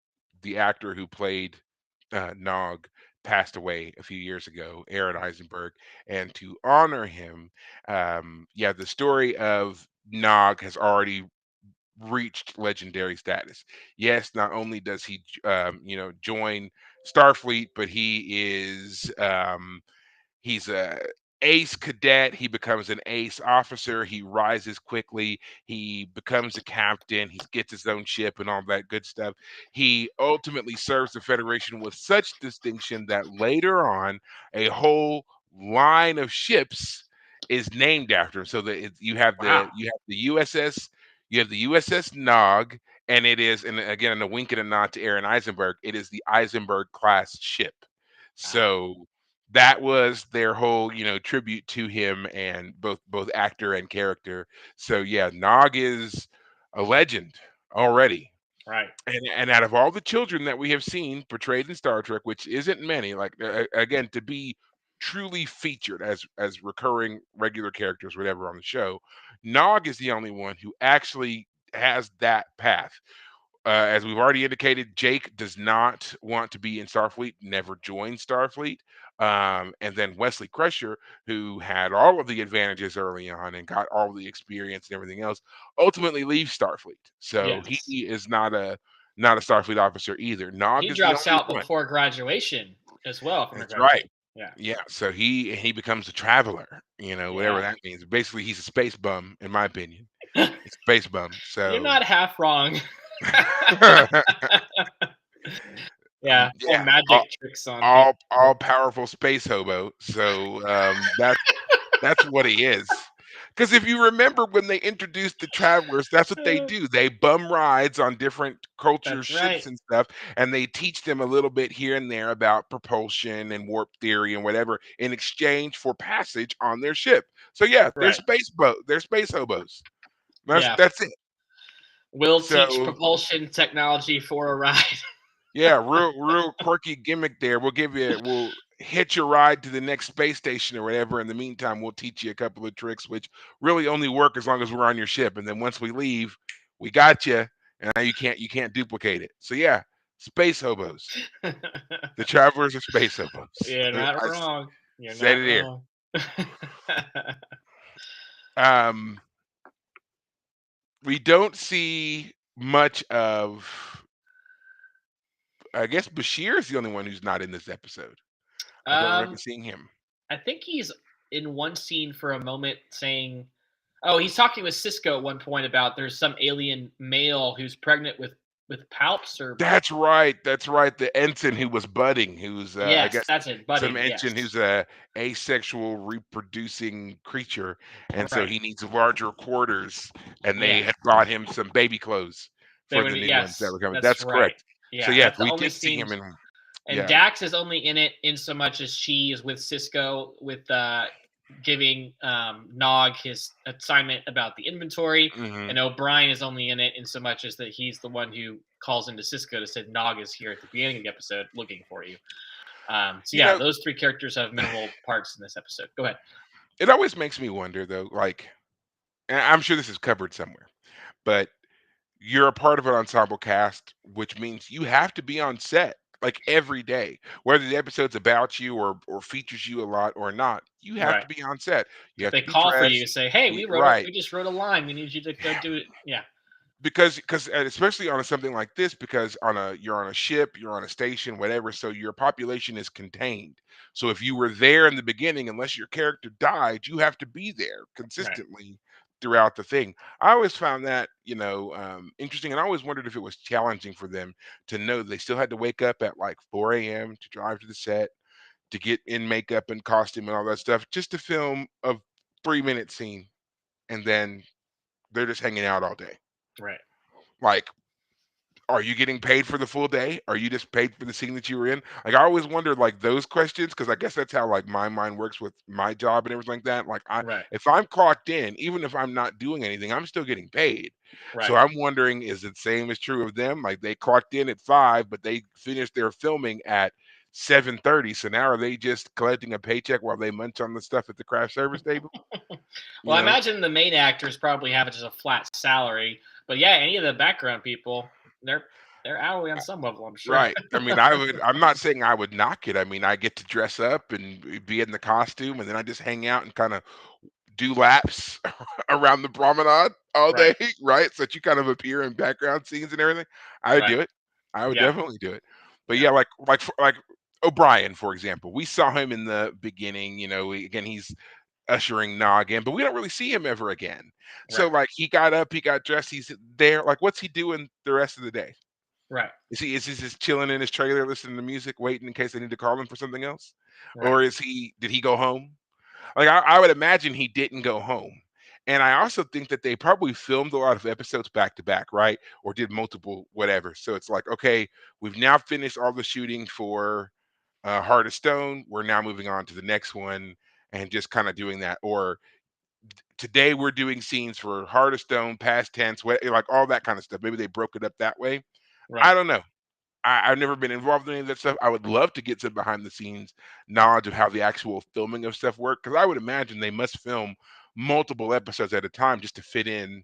the actor who played Nog passed away a few years ago, Aaron Eisenberg, and to honor him, yeah, the story of Nog has already reached legendary status. Yes, not only does he, join Starfleet, but he's a ace cadet. He becomes an ace officer. He rises quickly. He becomes a captain. He gets his own ship and all that good stuff. He ultimately serves the Federation with such distinction that later on, a whole line of ships is named after him. So that wow, you have the USS Nog, and it is, and again, in a wink and a nod to Aaron Eisenberg, it is the Eisenberg class ship. wow, So that was their whole, tribute to him, and both actor and character. So yeah, Nog is a legend already. right, And out of all the children that we have seen portrayed in Star Trek, which isn't many, like, again, to be truly featured as recurring regular characters, whatever, on the show, Nog is the only one who actually has that path. As we've already indicated, Jake does not want to be in Starfleet, never joined Starfleet. And then Wesley Crusher, who had all of the advantages early on and got all the experience and everything else, ultimately leaves Starfleet. So Yes. he is not a Starfleet officer either. Nog He is the drops only out one. before graduation as well, if I'm That's correct. right. Yeah. Yeah. So he becomes a traveler, whatever Yeah. that means. Basically, he's a space bum, in my opinion. He's a space bum. You're So not half wrong. Yeah, pull yeah, magic tricks on all people. powerful space hobo. So that's what he is. Because if you remember when they introduced the travelers, that's what they do. They bum rides on different culture That's right. ships and stuff, and they teach them a little bit here and there about propulsion and warp theory and whatever in exchange for passage on their ship. So yeah, Right. they're space hobos. That's Yeah. that's it. Will teach So propulsion technology for a ride. yeah, real quirky gimmick there. We'll hitch a ride to the next space station or whatever. In the meantime, we'll teach you a couple of tricks, which really only work as long as we're on your ship. And then once we leave, we got you, and now you can't duplicate it. So yeah, space hobos. The travelers are space hobos. You're not I wrong. You're said not it here. wrong. Um, we don't see much of. I guess Bashir is the only one who's not in this episode. I don't remember um, seeing him. I think he's in one scene for a moment saying, "Oh, he's talking with Cisco at one point about there's some alien male who's pregnant with Palps or That's right, that's right, the ensign who was budding, who's, I yes, guess that's it, some budding. ensign Yes, who's a asexual reproducing creature, and so right. he needs larger quarters, and they Yeah, had brought him some baby clothes they for would the be. new ones that Yes, were coming. that's That's right. correct. So, Yeah, yes, that's the we only did see scene. him in And yeah. Dax is only in it in so much as she is with Cisco with giving Nog his assignment about the inventory, Mhm. and O'Brien is only in it in so much as that he's the one who calls into Cisco to say Nog is here at the beginning of the episode looking for you. So You yeah, know, those three characters have minimal parts in this episode. Go ahead. it always makes me wonder, though, like and I'm sure this is covered somewhere, but you're a part of an ensemble cast, which means you have to be on set like every day, whether the episode's about you or features you a lot or not. You have Right. to be on set. You If have they to be call for you, dressed. say, "Hey, Right. we just wrote a line. We need you to go do it." Yeah. Because and especially on something like this, because you're on a ship, you're on a station, whatever, so your population is contained. So if you were there in the beginning, unless your character died, you have to be there Right. consistently throughout the thing. I always found that interesting, and I always wondered if it was challenging for them to know they still had to wake up at like 4 a.m. to drive to the set, to get in makeup and costume and all that stuff, just to film a 3-minute scene, and then they're just hanging out all day. Right. Like, are you getting paid for the full day? Are you just paid for the scene that you were in? Like, I always wondered like those questions because I guess that's how like my mind works with my job and everything like that. Like, Right. if I'm clocked in, even if I'm not doing anything, I'm still getting paid. So Right. I'm wondering, is it the same is true of them? Like they clocked in at 5, but they finished their filming at 7:30. So now are they just collecting a paycheck while they munch on the stuff at the craft service table? Well, You I know? imagine the main actors probably have just a flat salary, but yeah, any of the background people, they're hourly on some level, I'm sure. Right. I mean, I'm not saying I would knock it. I mean, I get to dress up and be in the costume, and then I just hang out and kind of do laps around the promenade all Right. day, right? So that you kind of appear in background scenes and everything. I would Right. do it. I would Yeah. definitely do it. But Yeah. yeah, like O'Brien, for example, we saw him in the beginning. Again, he's ushering Nog in, but we don't really see him ever again. So Right. like, he got up, he got dressed, he's there. Like, what's he doing the rest of the day? Right. Is he just chilling in his trailer listening to music, waiting in case they need to call him for something else? Right. Or did he go home? Like I would imagine he didn't go home. And I also think that they probably filmed a lot of episodes back to back, right? Or did multiple whatever. So it's like, okay, we've now finished all the shooting for Heart of Stone. We're now moving on to the next one and just kind of doing that. Or today we're doing scenes for Heart of Stone, past tense, like all that kind of stuff. Maybe they broke it up that way. Right. I don't know. I've never been involved in any of that stuff. I would love to get some behind the scenes knowledge of how the actual filming of stuff work because I would imagine they must film multiple episodes at a time just to fit in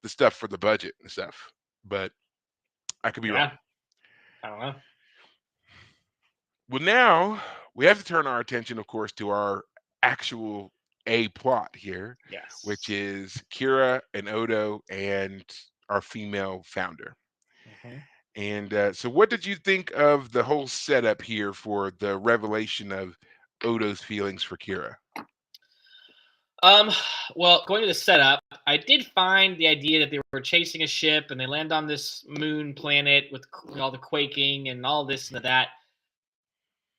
the stuff for the budget and stuff. But I could be wrong. Yeah. I don't know. Well, now we have to turn our attention, of course, to our actual A plot here, which Yes. is Kira and Odo and our female founder. Mhm. And so, what did you think of the whole setup here for the revelation of Odo's feelings for Kira? Um, well, going to the setup, I did find the idea that they were chasing a ship and they land on this moon planet with all the quaking and all this and that.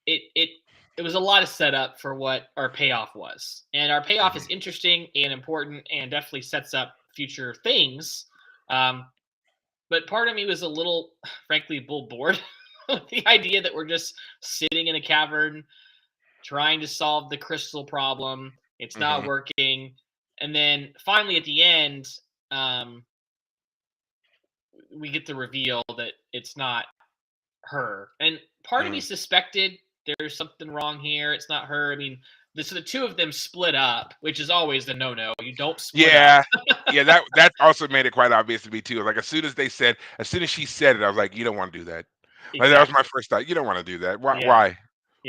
It it was a lot of setup for what our payoff was, and our payoff is Mhm. interesting and important and definitely sets up future things. Um, but part of me was a little, frankly, bull bored with the idea that we're just sitting in a cavern trying to solve the crystal problem. It's not Mhm. working. And then finally at the end, um, we get the reveal that it's not her. And part of me Mhm. suspected there's something wrong here. It's not her. I mean, so the two of them split up, which is always the no-no. You don't split up. Yeah. Yeah, that also made it quite obvious to me too. Like as soon as she said it, I was like, you don't want to do that. Like that was my Exactly. first thought. You don't want to do that. Why? Yeah. Why?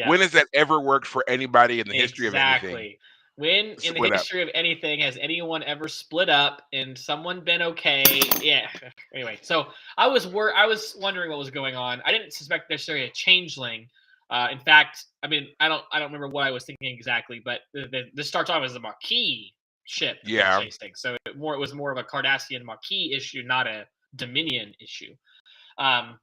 When has Yes. that ever worked for anybody in the history of anything? Exactly. When in the Split up. history of anything has anyone ever split up and someone been okay? Yeah. Anyway, so I was wondering what was going on. I didn't suspect necessarily a changeling. In fact, I mean, I don't remember what I was thinking exactly, but this starts off as a Maquis ship that they're Yeah. chasing. So it was more of a Cardassian Maquis issue, not a Dominion issue. Um,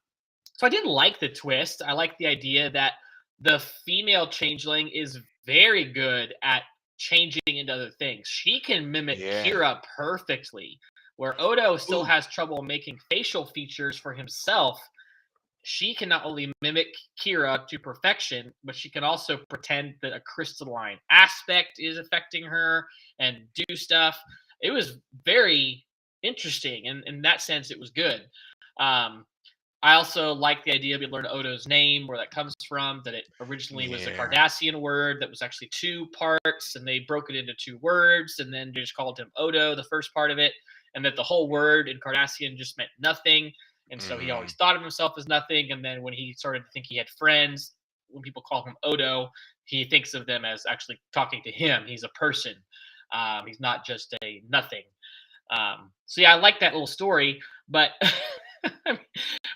so I did like the twist. I like the idea that the female changeling is very good at changing into other things. She can mimic Yeah. Kira perfectly. Where Odo still Ooh. has trouble making facial features for himself, she can not only mimic Kira to perfection, but she can also pretend that a crystalline aspect is affecting her and do stuff. It was very interesting, and in that sense, it was good. Um, I also like the idea we learned Odo's name, where that comes from, that it originally was a Yeah. Cardassian word that was actually two parts, and they broke it into two words, and then they just called him Odo, the first part of it, and that the whole word in Cardassian just meant nothing. And so he always Mhm. thought of himself as nothing. And then when he started to think he had friends, when people call him Odo, he thinks of them as actually talking to him. He's a person. He's not just a nothing. So yeah, I like that little story, but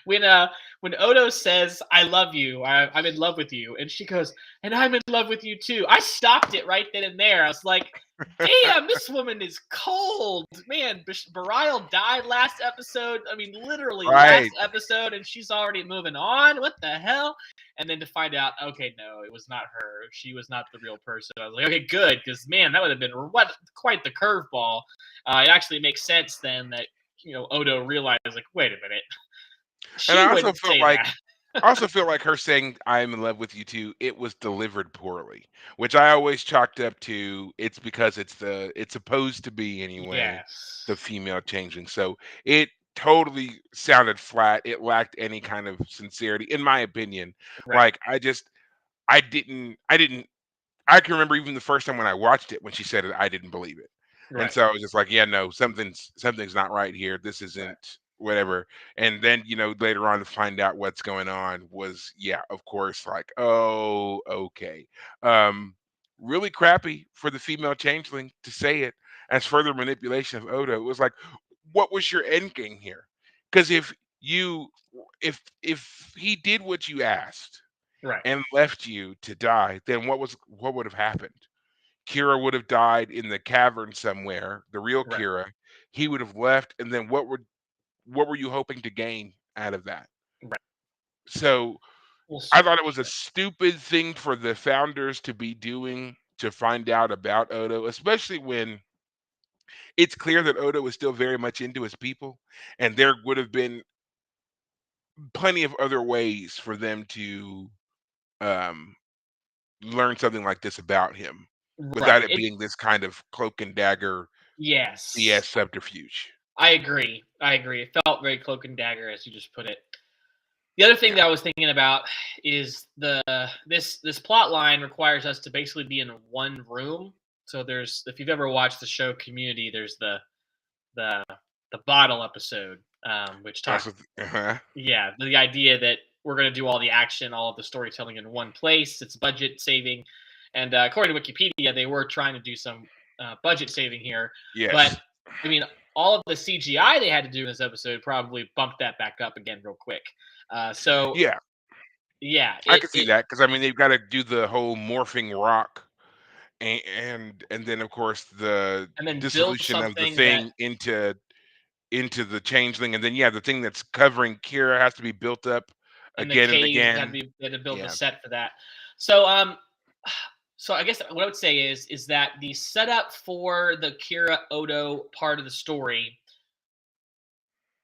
when uh when Odo says "I love you," I'm in love with you, and she goes, "And I'm in love with you too." I stopped it right then and there. I was like, "Damn, this woman is cold, man." Barial died last episode. I mean, literally last Right. episode, and she's already moving on. What the hell? And then to find out, okay, no, it was not her. She was not the real person. I was like, okay, good, because man, that would have been what quite the curveball. It actually makes sense then that Odo realized, like, wait a minute, And she wouldn't say that. I also feel like her saying "I'm in love with you too," it was delivered poorly, which I always chalked up to it's because it's supposed to be anyway, the Yes. female changing. So it totally sounded flat. It lacked any kind of sincerity, in my opinion. Right. Like I didn't I can remember even the first time when I watched it when she said it, I didn't believe it. And Right. so I was just like, yeah, no, something's not right here. This Right. isn't whatever. And then, later on to find out what's going on was, yeah, of course, like, oh, okay. Um, really crappy for the female changeling to say it as further manipulation of Odo. It was like, what was your end game here? Because you if he did what you asked Right. and left you to die, then what would have happened? Kira would have died in the cavern somewhere, the real Right. Kira. He would have left, and then what were you hoping to gain out of that? Right. So We'll I see. thought it was a stupid thing for the founders to be doing to find out about Odo, especially when it's clear that Odo is still very much into his people, and there would have been plenty of other ways for them to um, learn something like this about him without Right. it being this kind of cloak and dagger BS Yes. subterfuge. I agree. I agree. It felt very cloak and dagger, as you just put it. The other thing Yeah. that I was thinking about is this plot line requires us to basically be in one room. So there's, if you've ever watched the show Community, there's the the bottle episode, which talks, Also, uh-huh. yeah, the idea that we're going to do all the action, all of the storytelling in one place. It's budget saving, and according to Wikipedia, they were trying to do some budget saving here. But Yes. I mean, all of the CGI they had to do in this episode probably bumped that back up again real quick. So Yeah, yeah, I it could see it that because I mean they've got to do the whole morphing rock, and then of course the and then build dissolution of the something that thing into the changeling, and then yeah, the thing that's covering Kira has to be built up and the again and cave had to again. be they had to build the Yeah. set for that. So so I guess what I would say is that the setup for the Kira Odo part of the story,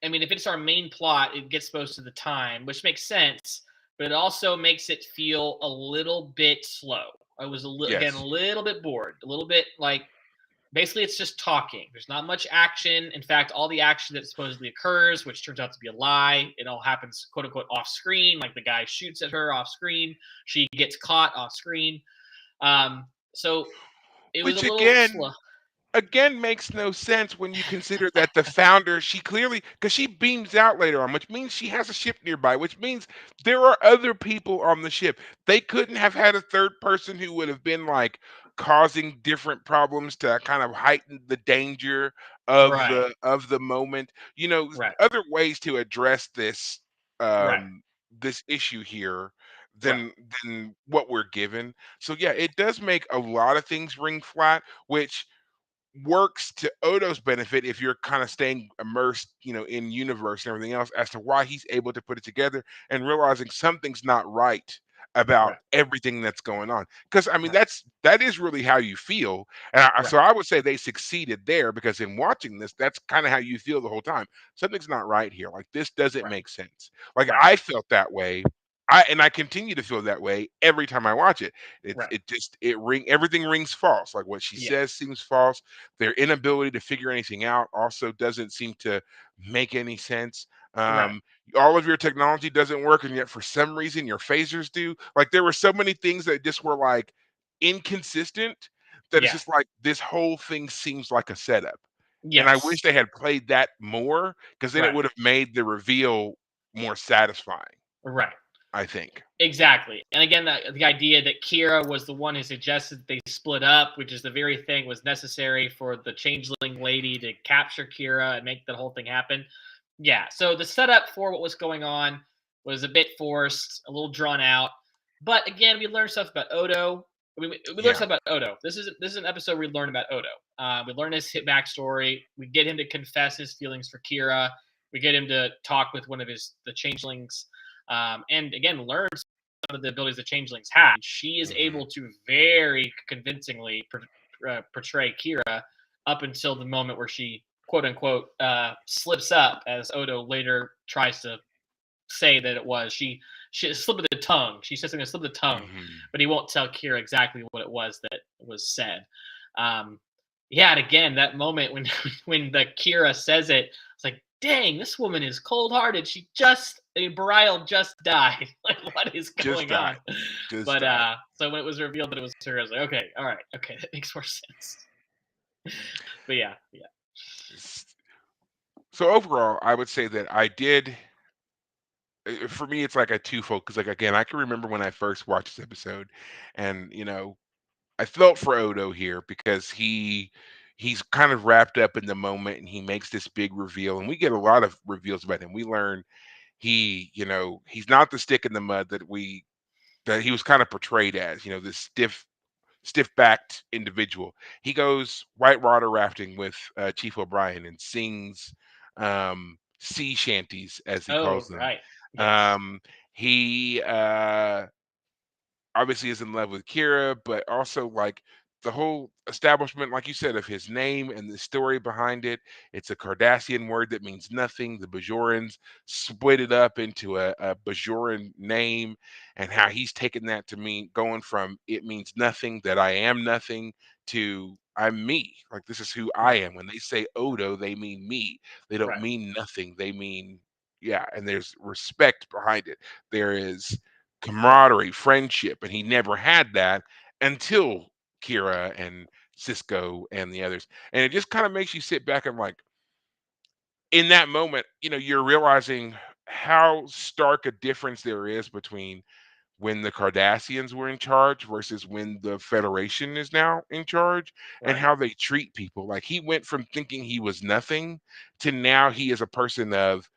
I mean, if it's our main plot, it gets most of the time, which makes sense, but it also makes it feel a little bit slow. I was again a Yes. little bit bored, a little bit like basically it's just talking. There's not much action. In fact, all the action that supposedly occurs, which turns out to be a lie, it all happens quote unquote off screen. Like the guy shoots at her off screen, she gets caught off screen. So it was a Which little slow. again makes no sense when you consider that the founder, she clearly, because she beams out later on, which means she has a ship nearby, which means there are other people on the ship. They couldn't have had a third person who would have been like causing different problems to kind of heighten the danger Right, of the moment. You know, right, other ways to address right, um this issue here right, than what we're given. So yeah, it does make a lot of things ring flat, which works to Odo's benefit if you're kind of staying immersed, you know, in universe and everything else, as to why he's able to put it together and realizing something's not right about right, everything that's going on. Because I mean, right, that is really how you feel, and right, so I would say they succeeded there because in watching this, that's kind of how you feel the whole time. Something's not right here. Like this doesn't right, make sense. Like right, I felt that way. I continue to feel that way every time I watch it. right. It just it ring everything rings false. Like what she Yeah, says seems false. Their inability to figure anything out also doesn't seem to make any sense. right. All of your technology doesn't work, and yet for some reason your phasers do. Like there were so many things that just were like inconsistent that it's Yeah. just like this whole thing seems like a setup. And I wish Yes. they had played that more because then it Right. would have made the reveal more satisfying, Right. I think. Exactly. And again, the idea that Kira was the one who suggested they split up, which is the very thing was necessary for the changeling lady to capture Kira and make the whole thing happen. Yeah. So the setup for what was going on was a bit forced, a little drawn out. But again, we learned stuff about Odo. We learned Yeah. stuff about Odo. This is an episode we learned about Odo. We learn his hit backstory. We get him to confess his feelings for Kira. We get him to talk with one of the changelings, and again learn some of the abilities the changelings have. She is Mhm. able to very convincingly portray Kira up until the moment where she quote unquote slips up, as Odo later tries to say that it was. She slipped of the tongue. She says something slip of the tongue, Mhm. but he won't tell Kira exactly what it was that was said. Um, yeah, and again, that moment when when the Kira says it, it's like, dang, this woman is cold hearted. She just Barial just died. Like, what is Just going on? died. Just But died. so when it was revealed that it was her, I was like, okay, all right, okay, that makes more sense. But yeah, yeah, S So overall, I would say that I did for me, it's like a twofold because, like, again, I can remember when I first watched this episode and, you know, I felt for Odo here because he's kind of wrapped up in the moment and he makes this big reveal, and we get a lot of reveals about him. We learn you know, he's not the stick in the mud that he was kind of portrayed as, you know, this stiff-backed individual. He goes white water rafting with Chief O'Brien and sings sea shanties, as he calls oh them. right, yes, Um, he obviously is in love with Kira, but also like the whole establishment, like you said, of his name and the story behind it. It's a Cardassian word that means nothing. The Bajorans split it up into a Bajoran name, and how he's taken that to mean going from it means nothing, that I am nothing, to I'm me. Like this is who I right, am. When they say Odo, they mean me. They don't right, mean nothing. They mean yeah, and there's respect behind it. There is camaraderie, friendship, and he never had that until Kira and Cisco and the others. And it just kind of makes you sit back and like in that moment, you know, you're realizing how stark a difference there is between when the Cardassians were in charge versus when the Federation is now in charge, and Right. how they treat people. Like, he went from thinking he was nothing to now he is a person of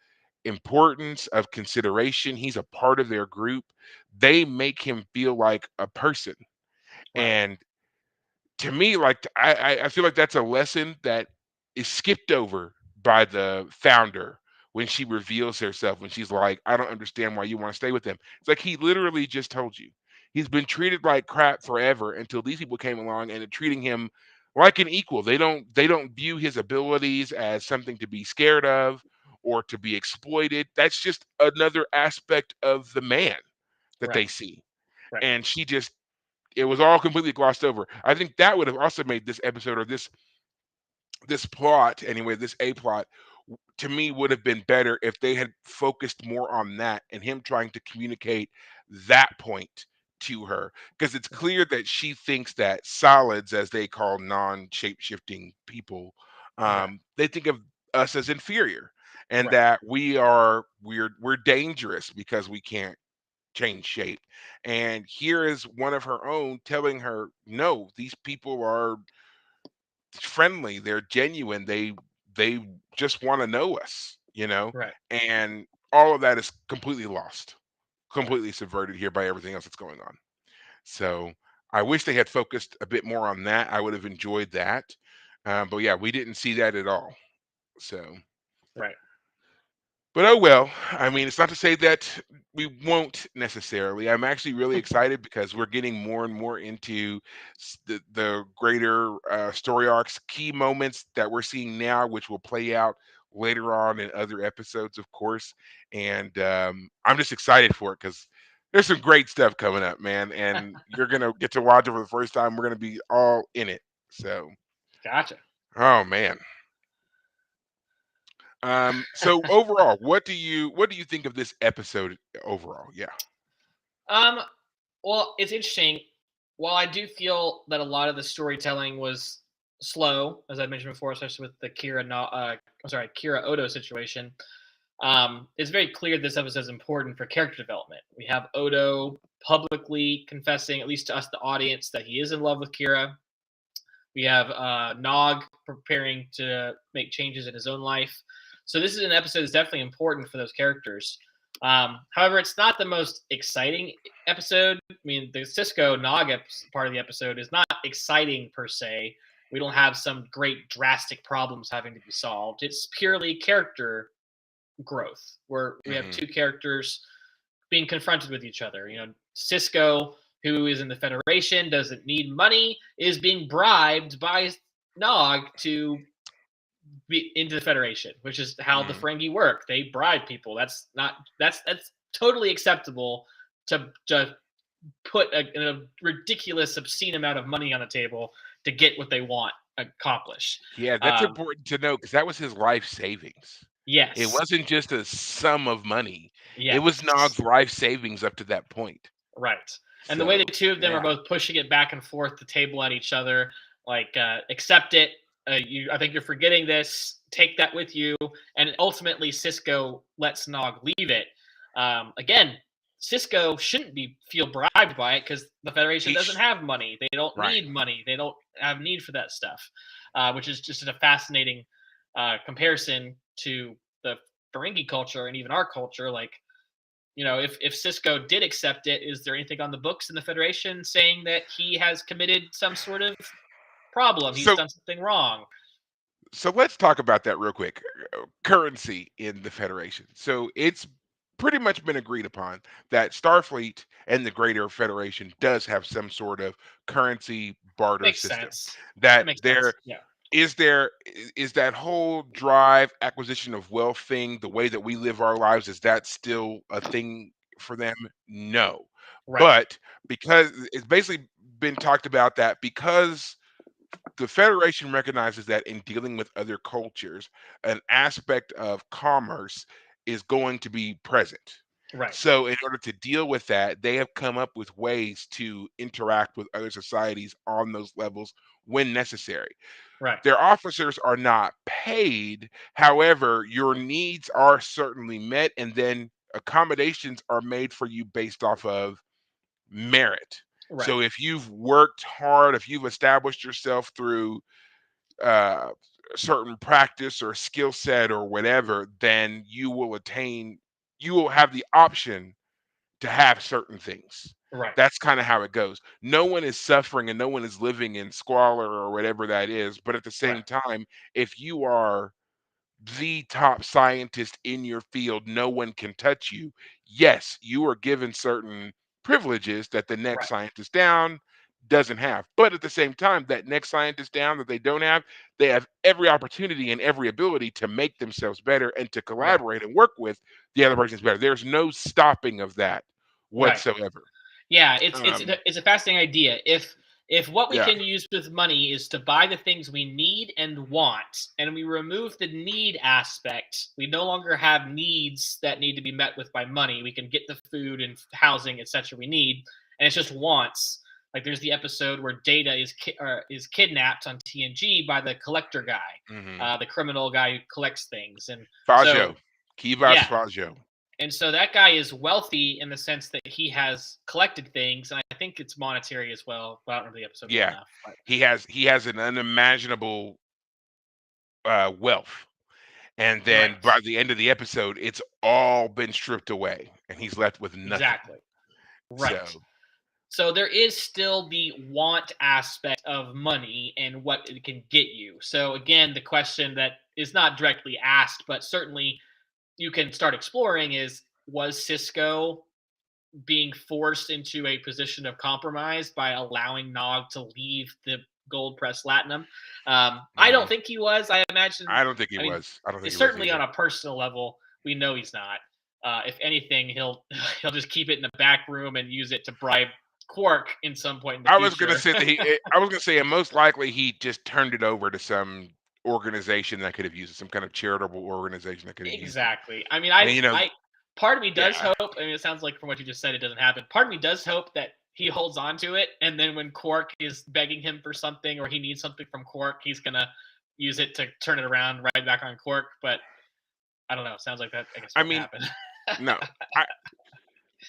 importance, of consideration. He's a part of their group. They make him feel like a person. Right. And to me, like, I feel like that's a lesson that is skipped over by the founder when she reveals herself, when she's like, I don't understand why you want to stay with them. It's like, he literally just told you. He's been treated like crap forever until these people came along and are treating him like an equal. They don't view his abilities as something to be scared of or to be exploited. That's just another aspect of the man that Right. they see. Right. And she just, it was all completely glossed over. I think that would have also made this episode, or this plot anyway, this A plot, to me would have been better if they had focused more on that and him trying to communicate that point to her, because it's clear that she thinks that solids, as they call non-shape shifting people, Right. they think of us as inferior, and Right. that we're dangerous because we can't change shape. And here is one of her own telling her, no, these people are friendly, they're genuine, they just want to know us, you know. Right. And all of that is completely lost, Right. completely subverted here by everything else that's going on. So I wish they had focused a bit more on that. I would have enjoyed that. But yeah, we didn't see that at all. So, Right. but oh well. I mean, it's not to say that we won't necessarily. I'm actually really excited because we're getting more and more into the greater story arcs, key moments that we're seeing now, which will play out later on in other episodes, of course. And I'm just excited for it because there's some great stuff coming up, man. And you're gonna get to watch it for the first time. We're gonna be all in it. So, Gotcha. oh man. So overall, what do you think of this episode overall? Yeah. Um, well, it's interesting. While I do feel that a lot of the storytelling was slow, as I mentioned before, especially with the Kira Odo situation, it's very clear this episode is important for character development. We have Odo publicly confessing, at least to us, the audience, that he is in love with Kira. We have Nog preparing to make changes in his own life. So this is an episode that's definitely important for those characters. However, it's not the most exciting episode. I mean, the Cisco Nog part of the episode is not exciting per se. We don't have some great drastic problems having to be solved. It's purely character growth, where we have Hmm. two characters being confronted with each other. Cisco, who is in the Federation, doesn't need money, is being bribed by Nog to be into the Federation, which is how the Hmm. Ferengi work. They bribe people. That's totally acceptable to put a ridiculous, obscene amount of money on the table to get what they want accomplished. Yeah, that's Um, important to know because that was his life savings. It yes, wasn't just a sum of money. It was yes. Nog's life savings up to that point. Right. And the way the So two of them are yeah. both pushing it back and forth the table at each other, like accept it. I think you're forgetting this. Take that with you. And ultimately, Cisco lets Nog leave it. Again, Cisco shouldn't be feel bribed by it because the Federation He doesn't have money. They don't right. need money. They don't have need for that stuff, which is just a fascinating comparison to the Ferengi culture and even our culture. Like, if Cisco did accept it, is there anything on the books in the Federation saying that he has committed some sort of problem? He's So done something wrong. so let's talk about that real quick. Currency in the Federation. So it's pretty much been agreed upon that Starfleet and the Greater Federation does have some sort of currency barter Makes system. sense. That That makes there sense. Yeah. is that whole drive, acquisition of wealth thing, the way that we live our lives, is that still a thing for them? No. Right. But because it's basically been talked about that because the Federation recognizes that in dealing with other cultures, an aspect of commerce is going to be present. Right. So, in order to deal with that, they have come up with ways to interact with other societies on those levels when necessary. Right. Their officers are not paid. However, your needs are certainly met, and then accommodations are made for you based off of merit. Right. So if you've worked hard, if you've established yourself through uh, certain practice or skill set or whatever, then you will have the option to have certain things. Right. That's kind of how it goes. No one is suffering and no one is living in squalor or whatever that is. But at the Right. same time, if you are the top scientist in your field, no one can touch you. Yes, you are given certain privileges that the next Right. scientist down doesn't have. But at the same time, that next scientist down that they have every opportunity and every ability to make themselves better and to Right. collaborate and work with the other person's better. There's no stopping of that Right. whatsoever. Yeah, Um, it's a fascinating idea. If what we yeah, can use with money is to buy the things we need and want, and we remove the need aspect, we no longer have needs that need to be met with by money. We can get the food and housing, etc. we need, and it's just wants. Like there's the episode where Data is kidnapped on TNG by the collector guy, hmm the criminal guy who collects things, and Faggio, so Kivas yeah, Faggio. and so that guy is wealthy in the sense that he has collected things, and I think it's monetary as well. But I don't remember the episode well Yeah, enough. But he has an unimaginable wealth. And then right, by the end of the episode, it's all been stripped away, and he's left with nothing. exactly, right. So, So there is still the want aspect of money and what it can get you. So again, the question that is not directly asked, but certainly you can start exploring is: was Cisco being forced into a position of compromise by allowing Nog to leave the gold press Latinum? I don't mhm. think he was. I imagine. I don't think he I mean, was. I don't think it's he was certainly either. on a personal level. We know he's not. If anything, he'll he'll just keep it in the back room and use it to bribe Quark in some point in the I was gonna future. say that I was gonna say, and most likely he just turned it over to some organization that could have used it, some kind of charitable organization that could have used it. Exactly. I mean, And I part of me does yeah, hope. I mean, it sounds like from what you just said, it doesn't happen. Part of me does hope that he holds on to it, and then when Quark is begging him for something or he needs something from Quark, he's gonna use it to turn it around right back on Quark. But I don't know. It sounds like that. I guess I won't mean, happen. no,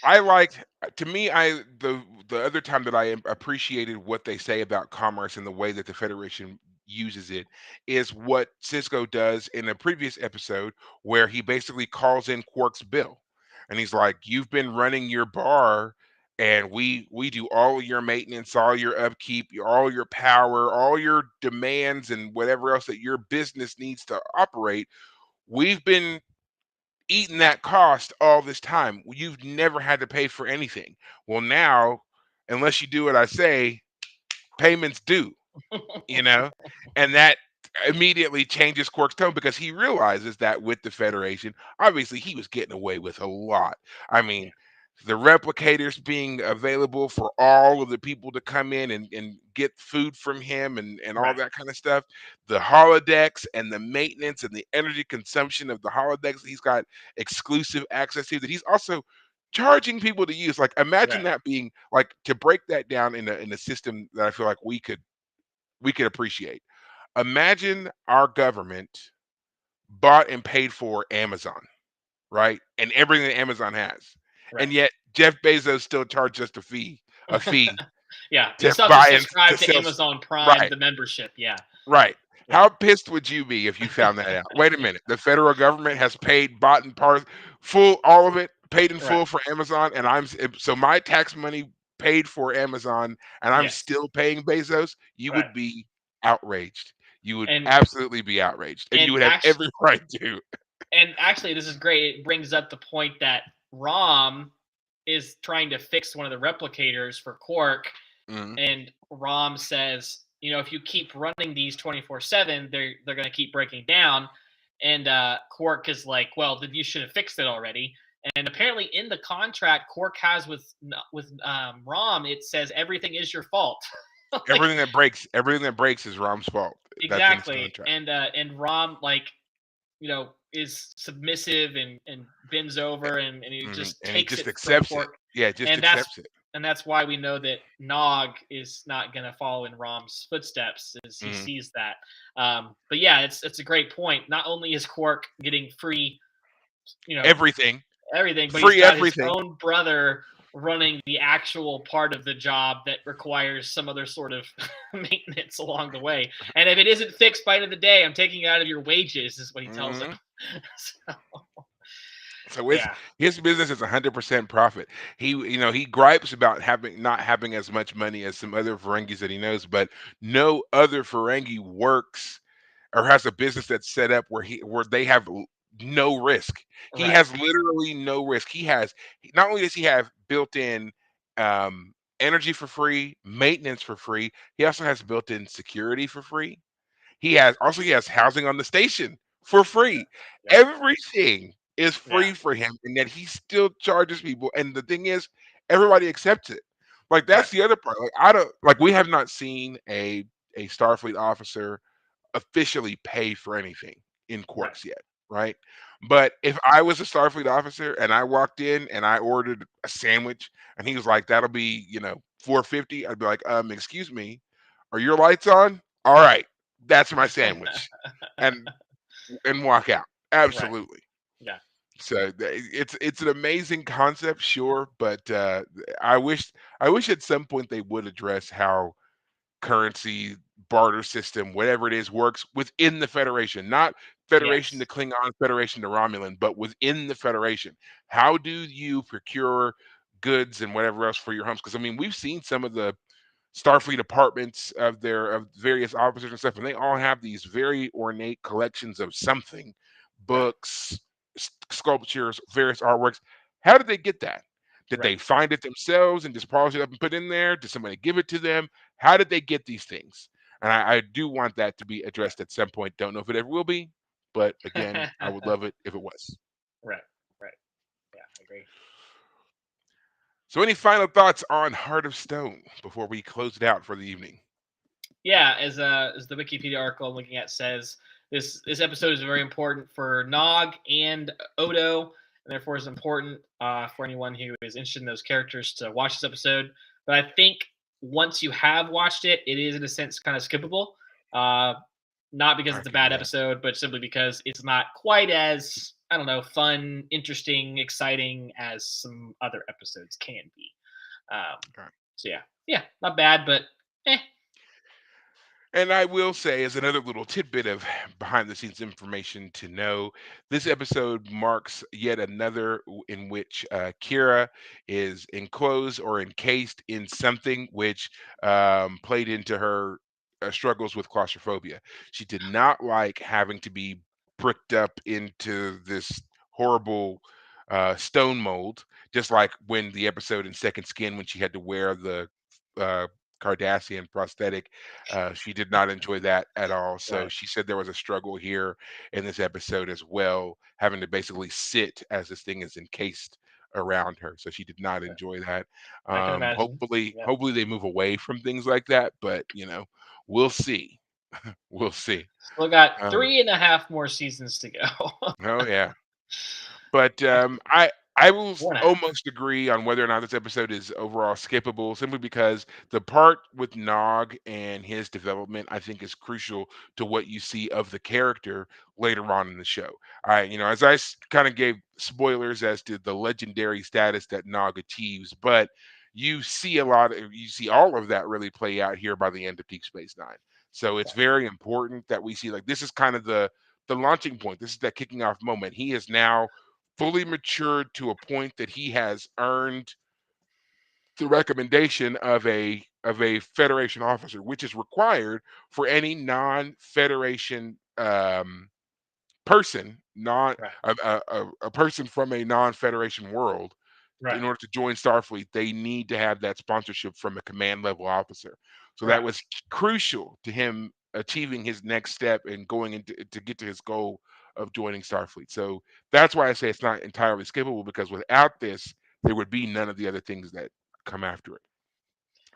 I liked to me I the other time that appreciated what they say about commerce and the way that the Federation uses it is what Cisco does in a previous episode where he basically calls in Quark's bill. And he's like, "You've been running your bar and we do all your maintenance, all your upkeep, all your power, all your demands and whatever else that your business needs to operate. We've been eaten that cost all this time. You've never had to pay for anything. Well, now, unless you do what I say, payments due, you know? And that immediately changes Quark's tone because he realizes that with the Federation, obviously he was getting away with a lot. I Yeah. mean, the replicators being available for all of the people to come in and get food from him and all Right. that kind of stuff. The holodecks and the maintenance and the energy consumption of the holodecks that he's got exclusive access to that he's also charging people to use. Like imagine Right. that being like to break that down in a system that I feel like we could appreciate. Imagine our government bought and paid for Amazon, right? And everything that Amazon has. And Right. yet Jeff Bezos still charges us a fee Yeah. You to still have to buy and to subscribe to sell. Amazon Prime, Right, the membership. Yeah. right. Yeah. How pissed would you be if you found that out? Wait a minute. The federal government has paid, bought and part full, all of it, paid in Right. full for Amazon, and so my tax money paid for Amazon, and I'm Yes. still paying Bezos. You Right. would be outraged. You would And absolutely be outraged, and you and would have actually every right to. and actually this is great. It brings up the point that Rom is trying to fix one of the replicators for Quark, Mhm. and Rom says, if you keep running these 24/7, they're going to keep breaking down. And Quark is like, well, then you should have fixed it already. And apparently, in the contract Quark has with Rom, it says everything is your fault. Like Everything that breaks is Rom's fault. That's in his exactly. contract. And Rom, like, is submissive and bends over, and he Mhm, just and he takes just it from accepts it. Quark. Yeah, just And that's accepts it. and that's why we know that Nog is not going to follow in Rom's footsteps as he Mhm. sees that. But yeah, it's a great point. Not only is Quark getting free, you know, Everything. everything, but he's Free got his everything. own brother running the actual part of the job that requires some other sort of maintenance along the way. And if it isn't fixed by the end of the day, I'm taking it out of your wages, is what he tells him. Mhm. So, So it's yeah, his business is 100% profit. He gripes about having not having as much money as some other Ferengis that he knows, but no other Ferengi works or has a business that's set up where they have no risk. He right, has literally no risk. Not only does he have built-in energy for free, maintenance for free, he also has built-in security for free. He has housing on the station for free. yep, Everything is yeah, free for him, and yet he still charges people. And the thing is, everybody accepts it. Like right, that's the other part. Like I don't like we have not seen a Starfleet officer officially pay for anything in right. Quarks yet, right? But if I was a Starfleet officer and I walked in and I ordered a sandwich and he was like, "That'll be 450," I'd be like, excuse me, are your lights on? All right, that's my sandwich, and walk out. Right, Absolutely. yeah, So it's an amazing concept, sure, but I wish I wish at some point they would address how currency, barter system, whatever it is, works within the Federation, not Federation to yes, Klingon, Federation to Romulan, but within the Federation. How do you procure goods and whatever else for your homes? Because I mean, we've seen some of the Starfleet apartments of various officers and stuff, and they all have these very ornate collections of something, right, books, sculptures, various artworks. How did they get that? Did right. they find it themselves and just polish it up and put it in there? Did somebody give it to them? How did they get these things? And I do want that to be Right. addressed at some point. Don't know if it ever will be, but again, I would love it if it was. Right. Right. Yeah, I agree. So, any final thoughts on Heart of Stone before we close it out for the evening? Yeah, as the Wikipedia article I'm looking at says, this episode is very important for Nog and Odo, and therefore is important for anyone who is interested in those characters to watch this episode. But I think once you have watched it, it is in a sense kind of skippable. Uh, Not because I it's a can do bad that. episode, but simply because it's not quite as, I don't know, fun, interesting, exciting as some other episodes can be. Okay. So yeah, not bad, but eh. And I will say, as another little tidbit of behind the scenes information to know, this episode marks yet another in which Kira is enclosed or encased in something which played into her struggles with claustrophobia. She did not like having to be bricked up into this horrible stone mold, just like when the episode in Second Skin, when she had to wear the uh, Cardassian prosthetic, she did not enjoy that at all. So Right. she said there was a struggle here in this episode as well, having to basically sit as this thing is encased around her. So she did not Okay. enjoy that. I can imagine. Hopefully, Yeah. hopefully they move away from things like that. But we'll see. We'll see. Still got Um, 3.5 more seasons to go. oh yeah. But I will 4.5. almost agree on whether or not this episode is overall skippable, simply because the part with Nog and his development, I think, is crucial to what you see of the character later on in the show. As I kind of gave spoilers as to the legendary status that Nog achieves, but you see all of that really play out here by the end of Deep Space Nine. So it's very important that we see, like, this is kind of the launching point. This is that kicking off moment. He is now fully matured to a point that he has earned the recommendation of a Federation officer, which is required for any non-Federation person, not Right. a person from a non-Federation world. Right. In order to join Starfleet, they need to have that sponsorship from a command level officer. So that Right. was crucial to him achieving his next step and going into to get to his goal of joining Starfleet. So that's why I say it's not entirely skippable, because without this, there would be none of the other things that come after it.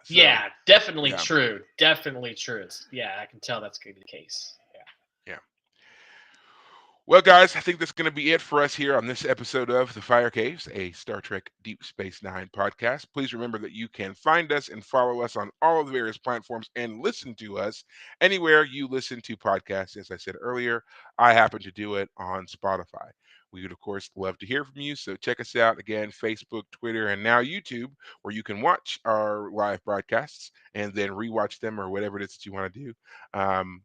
So Yeah, definitely yeah, true. Definitely true. Yeah, I can tell that's going to be the case. Yeah. yeah. Well, guys, I think that's going to be it for us here on this episode of The Fire Caves, a Star Trek Deep Space Nine podcast. Please remember that you can find us and follow us on all of the various platforms and listen to us anywhere you listen to podcasts. As I said earlier, I happen to do it on Spotify. We would, of course, love to hear from you. So check us out again, Facebook, Twitter, and now YouTube, where you can watch our live broadcasts and then rewatch them or whatever it is that you want to do.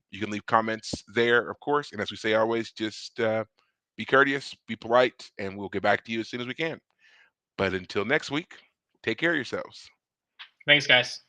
You can leave comments there, of course. And as we say always, just be courteous, be polite, and we'll get back to you as soon as we can. But until next week, take care of yourselves. Thanks, guys.